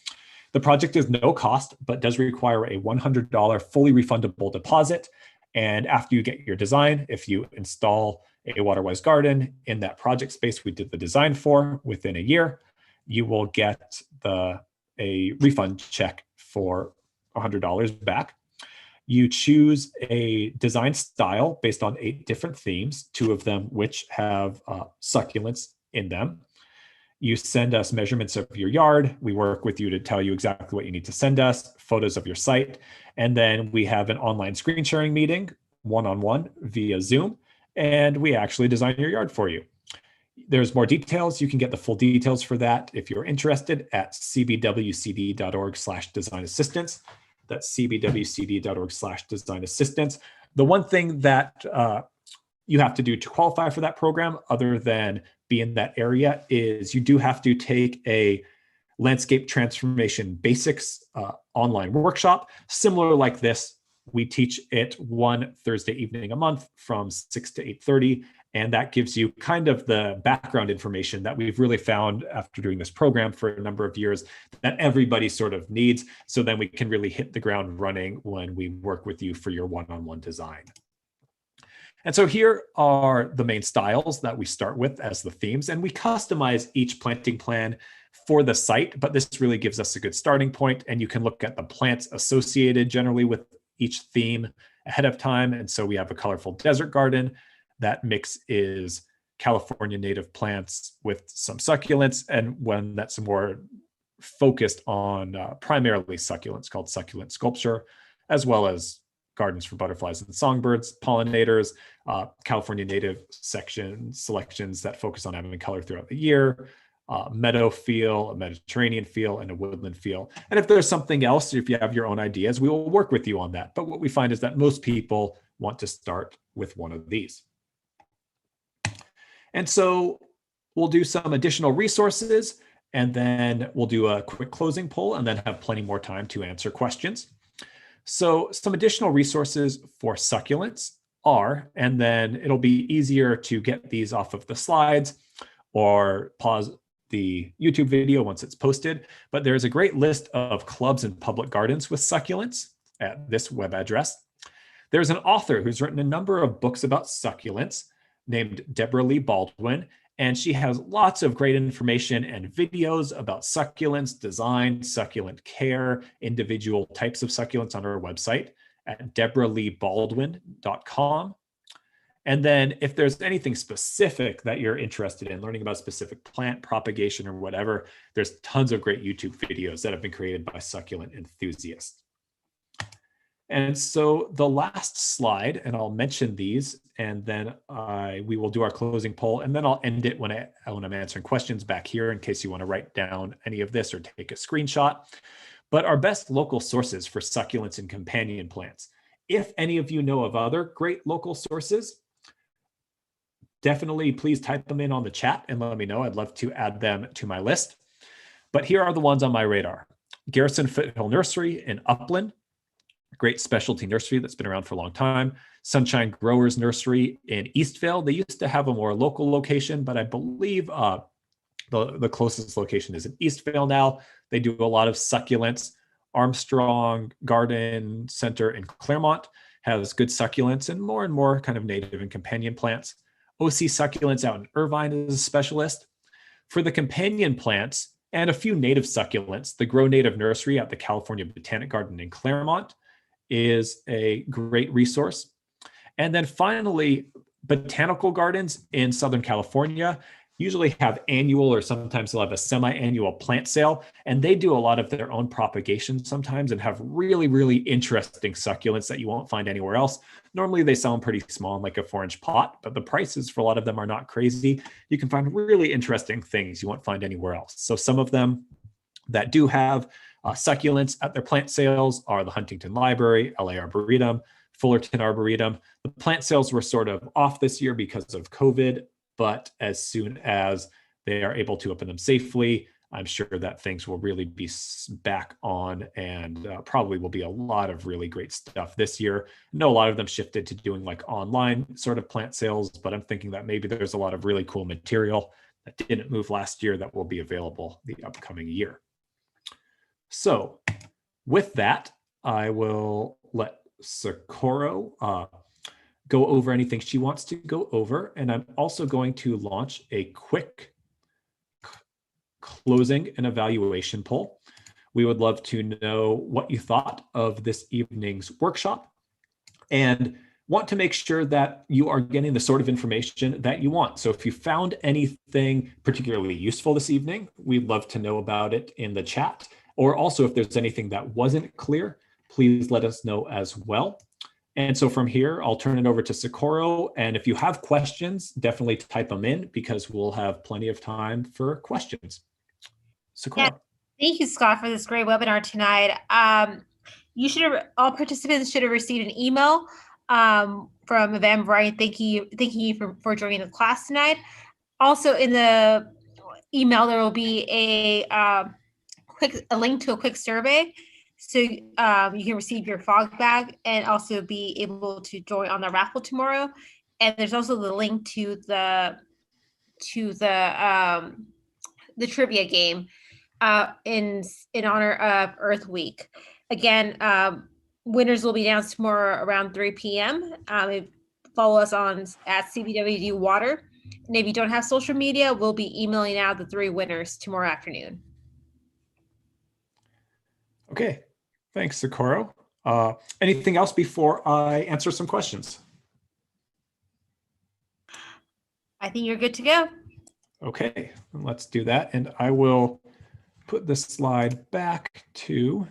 The project is no cost, but does require a $100 fully refundable deposit. And after you get your design, if you install a Waterwise garden in that project space we did the design for within a year, you will get a refund check for $100 back. You choose a design style based on 8 different themes, 2 of them which have succulents in them. You send us measurements of your yard. We work with you to tell you exactly what you need to send us, photos of your site. And then we have an online screen sharing meeting, one-on-one via Zoom, and we actually design your yard for you. There's more details. You can get the full details for that if you're interested at cvwcd.org/design assistance. That's cvwcd.org/design assistance. The one thing that you have to do to qualify for that program, other than be in that area, is you do have to take a landscape transformation basics online workshop. Similar like this, we teach it one Thursday evening a month from 6 to 8:30. And that gives you kind of the background information that we've really found after doing this program for a number of years that everybody sort of needs. So then we can really hit the ground running when we work with you for your one-on-one design. And so here are the main styles that we start with as the themes, and we customize each planting plan for the site, but this really gives us a good starting point, and you can look at the plants associated generally with each theme ahead of time. And so we have a colorful desert garden. That mix is California native plants with some succulents, and one that's more focused on primarily succulents called Succulent Sculpture, as well as gardens for butterflies and songbirds, pollinators, California native selections that focus on having color throughout the year, meadow feel, a Mediterranean feel, and a woodland feel. And if there's something else, if you have your own ideas, we will work with you on that. But what we find is that most people want to start with one of these. And so we'll do some additional resources, and then we'll do a quick closing poll and then have plenty more time to answer questions. So some additional resources for succulents are, and then it'll be easier to get these off of the slides or pause the YouTube video once it's posted, but there's a great list of clubs and public gardens with succulents at this web address. There's an author who's written a number of books about succulents named Deborah Lee Baldwin, and she has lots of great information and videos about succulents, design, succulent care, individual types of succulents on her website at deborahleebaldwin.com. And then if there's anything specific that you're interested in, learning about specific plant propagation or whatever, there's tons of great YouTube videos that have been created by succulent enthusiasts. And so the last slide, and I'll mention these, and then we will do our closing poll, and then I'll end it when I'm answering questions back here in case you want to write down any of this or take a screenshot. But our best local sources for succulents and companion plants. If any of you know of other great local sources, definitely please type them in on the chat and let me know. I'd love to add them to my list. But here are the ones on my radar. Garrison Foothill Nursery in Upland, great specialty nursery that's been around for a long time. Sunshine Growers Nursery in Eastvale. They used to have a more local location, but I believe the closest location is in Eastvale now. They do a lot of succulents. Armstrong Garden Center in Claremont has good succulents and more kind of native and companion plants. OC Succulents out in Irvine is a specialist. For the companion plants and a few native succulents, the Grow Native Nursery at the California Botanic Garden in Claremont is a great resource. And then finally, botanical gardens in Southern California usually have annual, or sometimes they'll have a semi-annual plant sale, and they do a lot of their own propagation sometimes and have really, really interesting succulents that you won't find anywhere else. Normally they sell them pretty small in like a 4-inch pot, but the prices for a lot of them are not crazy. You can find really interesting things you won't find anywhere else. So some of them that do have succulents at their plant sales are the Huntington Library, LA Arboretum, Fullerton Arboretum. The plant sales were sort of off this year because of COVID, but as soon as they are able to open them safely, I'm sure that things will really be back on, and probably will be a lot of really great stuff this year. I know a lot of them shifted to doing like online sort of plant sales, but I'm thinking that maybe there's a lot of really cool material that didn't move last year that will be available the upcoming year. So with that, I will let Socorro go over anything she wants to go over. And I'm also going to launch a quick closing and evaluation poll. We would love to know what you thought of this evening's workshop, and want to make sure that you are getting the sort of information that you want. So if you found anything particularly useful this evening, we'd love to know about it in the chat. Or also, if there's anything that wasn't clear, please let us know as well. And so from here, I'll turn it over to Socorro. And if you have questions, definitely type them in, because we'll have plenty of time for questions. Socorro. Yeah, thank you, Scott, for this great webinar tonight. All participants should have received an email from Van Brian thanking you for joining the class tonight. Also in the email, there will be a link to a quick survey, so you can receive your fog bag and also be able to join on the raffle tomorrow. And there's also the link to the trivia game in honor of Earth Week. Again, winners will be announced tomorrow around 3 p.m. Follow us at CVWD Water. And if you don't have social media, we'll be emailing out the 3 winners tomorrow afternoon. Okay, thanks, Socorro. Anything else before I answer some questions? I think you're good to go. Okay, let's do that. And I will put this slide back to,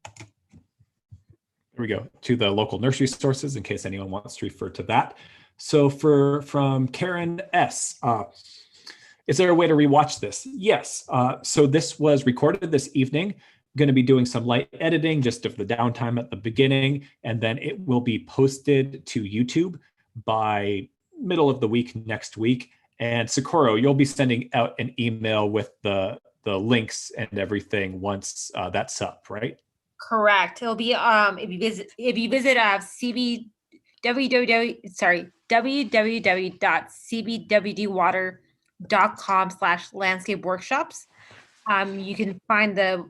there we go, to the local nursery sources in case anyone wants to refer to that. So from Karen S., is there a way to rewatch this? Yes. So this was recorded this evening. I'm going to be doing some light editing just of the downtime at the beginning, and then it will be posted to YouTube by middle of the week next week. And Socorro, you'll be sending out an email with the links and everything once that's up, right? Correct. It'll be if you visit www.cbwdwater.com/landscape workshops. You can find the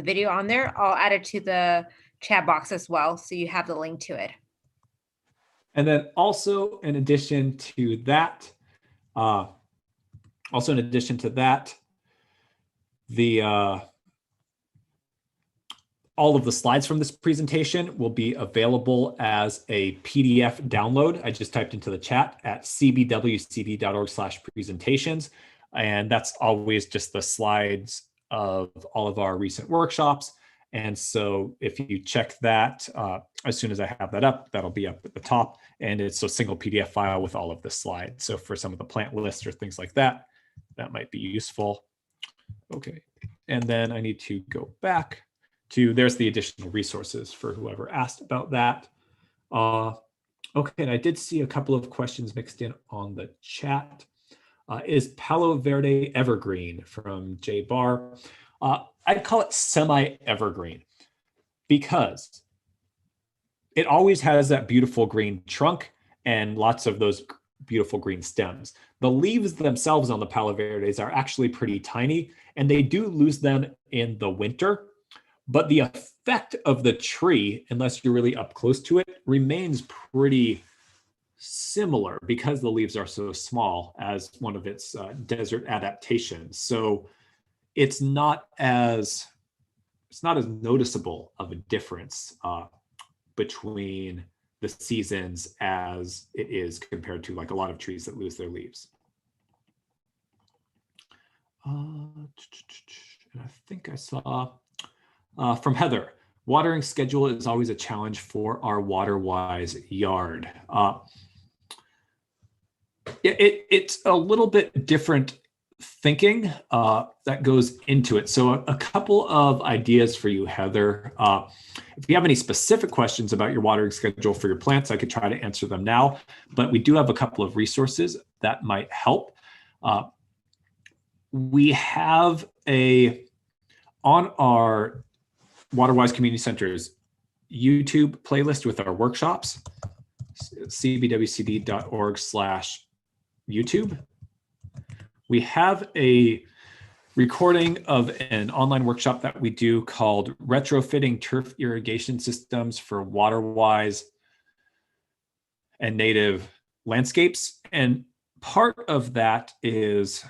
video on there. I'll add it to the chat box as well, so you have the link to it. And then also in addition to that, all of the slides from this presentation will be available as a PDF download. I just typed into the chat at cbwcd.org/presentations. And that's always just the slides of all of our recent workshops. And so if you check that, as soon as I have that up, that'll be up at the top. And it's a single PDF file with all of the slides. So for some of the plant lists or things like that, that might be useful. Okay. And then I need to go back to, there's the additional resources for whoever asked about that. Okay, and I did see a couple of questions mixed in on the chat. Is Palo Verde evergreen from Jay Barr? I'd call it semi-evergreen because it always has that beautiful green trunk and lots of those beautiful green stems. The leaves themselves on the Palo Verdes are actually pretty tiny, and they do lose them in the winter. But the effect of the tree, unless you're really up close to it, remains pretty similar because the leaves are so small as one of its desert adaptations. So it's not as noticeable of a difference between the seasons as it is compared to like a lot of trees that lose their leaves. And I think I saw from Heather, watering schedule is always a challenge for our water-wise yard. It's a little bit different thinking that goes into it. So a couple of ideas for you, Heather. If you have any specific questions about your watering schedule for your plants, I could try to answer them now, but we do have a couple of resources that might help. We have on our WaterWise Community Center's YouTube playlist with our workshops, cvwcd.org/YouTube. We have a recording of an online workshop that we do called Retrofitting Turf Irrigation Systems for WaterWise and Native Landscapes. And part of that is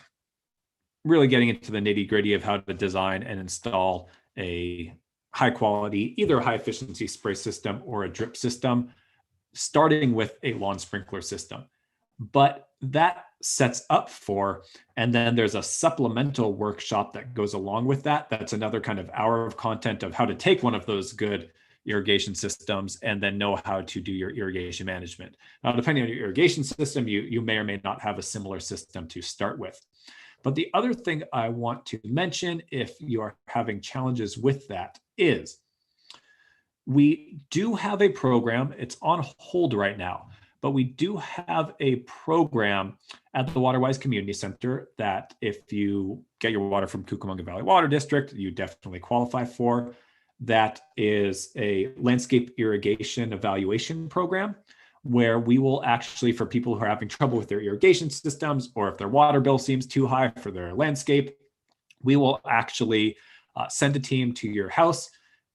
really getting into the nitty-gritty of how to design and install a high quality, either high efficiency spray system or a drip system, starting with a lawn sprinkler system. But that sets up for, and then there's a supplemental workshop that goes along with that. That's another kind of hour of content of how to take one of those good irrigation systems and then know how to do your irrigation management. Now, depending on your irrigation system, you may or may not have a similar system to start with. But the other thing I want to mention, if you are having challenges with that, is we do have a program. It's on hold right now, but we do have a program at the WaterWise Community Center that if you get your water from Cucamonga Valley Water District, you definitely qualify for. That is a landscape irrigation evaluation program where we will actually, for people who are having trouble with their irrigation systems, or if their water bill seems too high for their landscape, we will actually send a team to your house,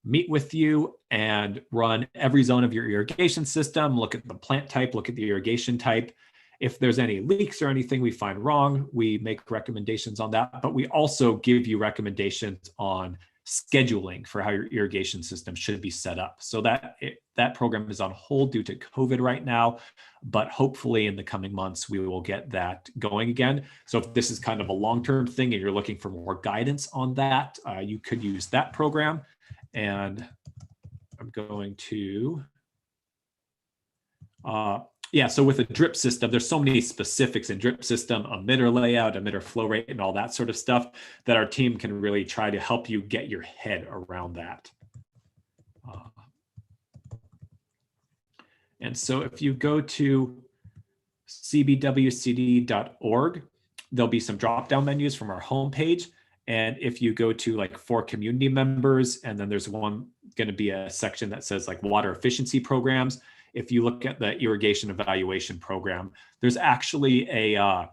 meet with you, and run every zone of your irrigation system, look at the plant type, look at the irrigation type. If there's any leaks or anything we find wrong, we make recommendations on that, but we also give you recommendations on scheduling for how your irrigation system should be set up. So that program is on hold due to COVID right now, but hopefully in the coming months, we will get that going again. So if this is kind of a long-term thing and you're looking for more guidance on that, you could use that program. And I'm going to, so with a drip system, there's so many specifics in drip system, emitter layout, emitter flow rate, and all that sort of stuff that our team can really try to help you get your head around that. And so if you go to cbwcd.org, there'll be some drop-down menus from our homepage. And if you go to like for community members, and then there's going to be a section that says like water efficiency programs. If you look at the irrigation evaluation program, there's actually a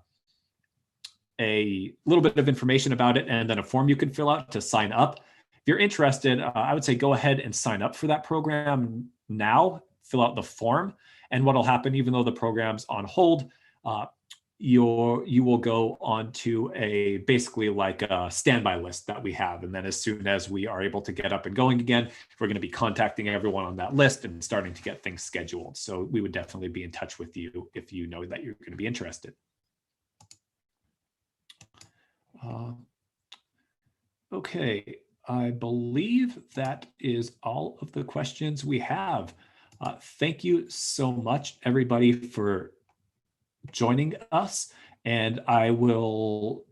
little bit of information about it and then a form you can fill out to sign up. If you're interested, I would say go ahead and sign up for that program now, fill out the form. And what'll happen, even though the program's on hold, you will go onto basically like a standby list that we have. And then as soon as we are able to get up and going again, we're going to be contacting everyone on that list and starting to get things scheduled. So we would definitely be in touch with you if you know that you're going to be interested. Okay, I believe that is all of the questions we have. Thank you so much, everybody, for joining us, and I will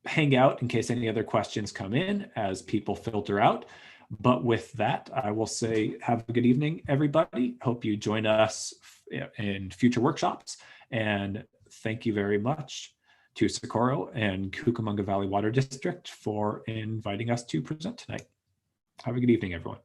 hang out in case any other questions come in as people filter out. But with that, I will say have a good evening, everybody. Hope you join us in future workshops, and thank you very much to Socorro and Cucamonga Valley Water District for inviting us to present tonight. Have a good evening, everyone.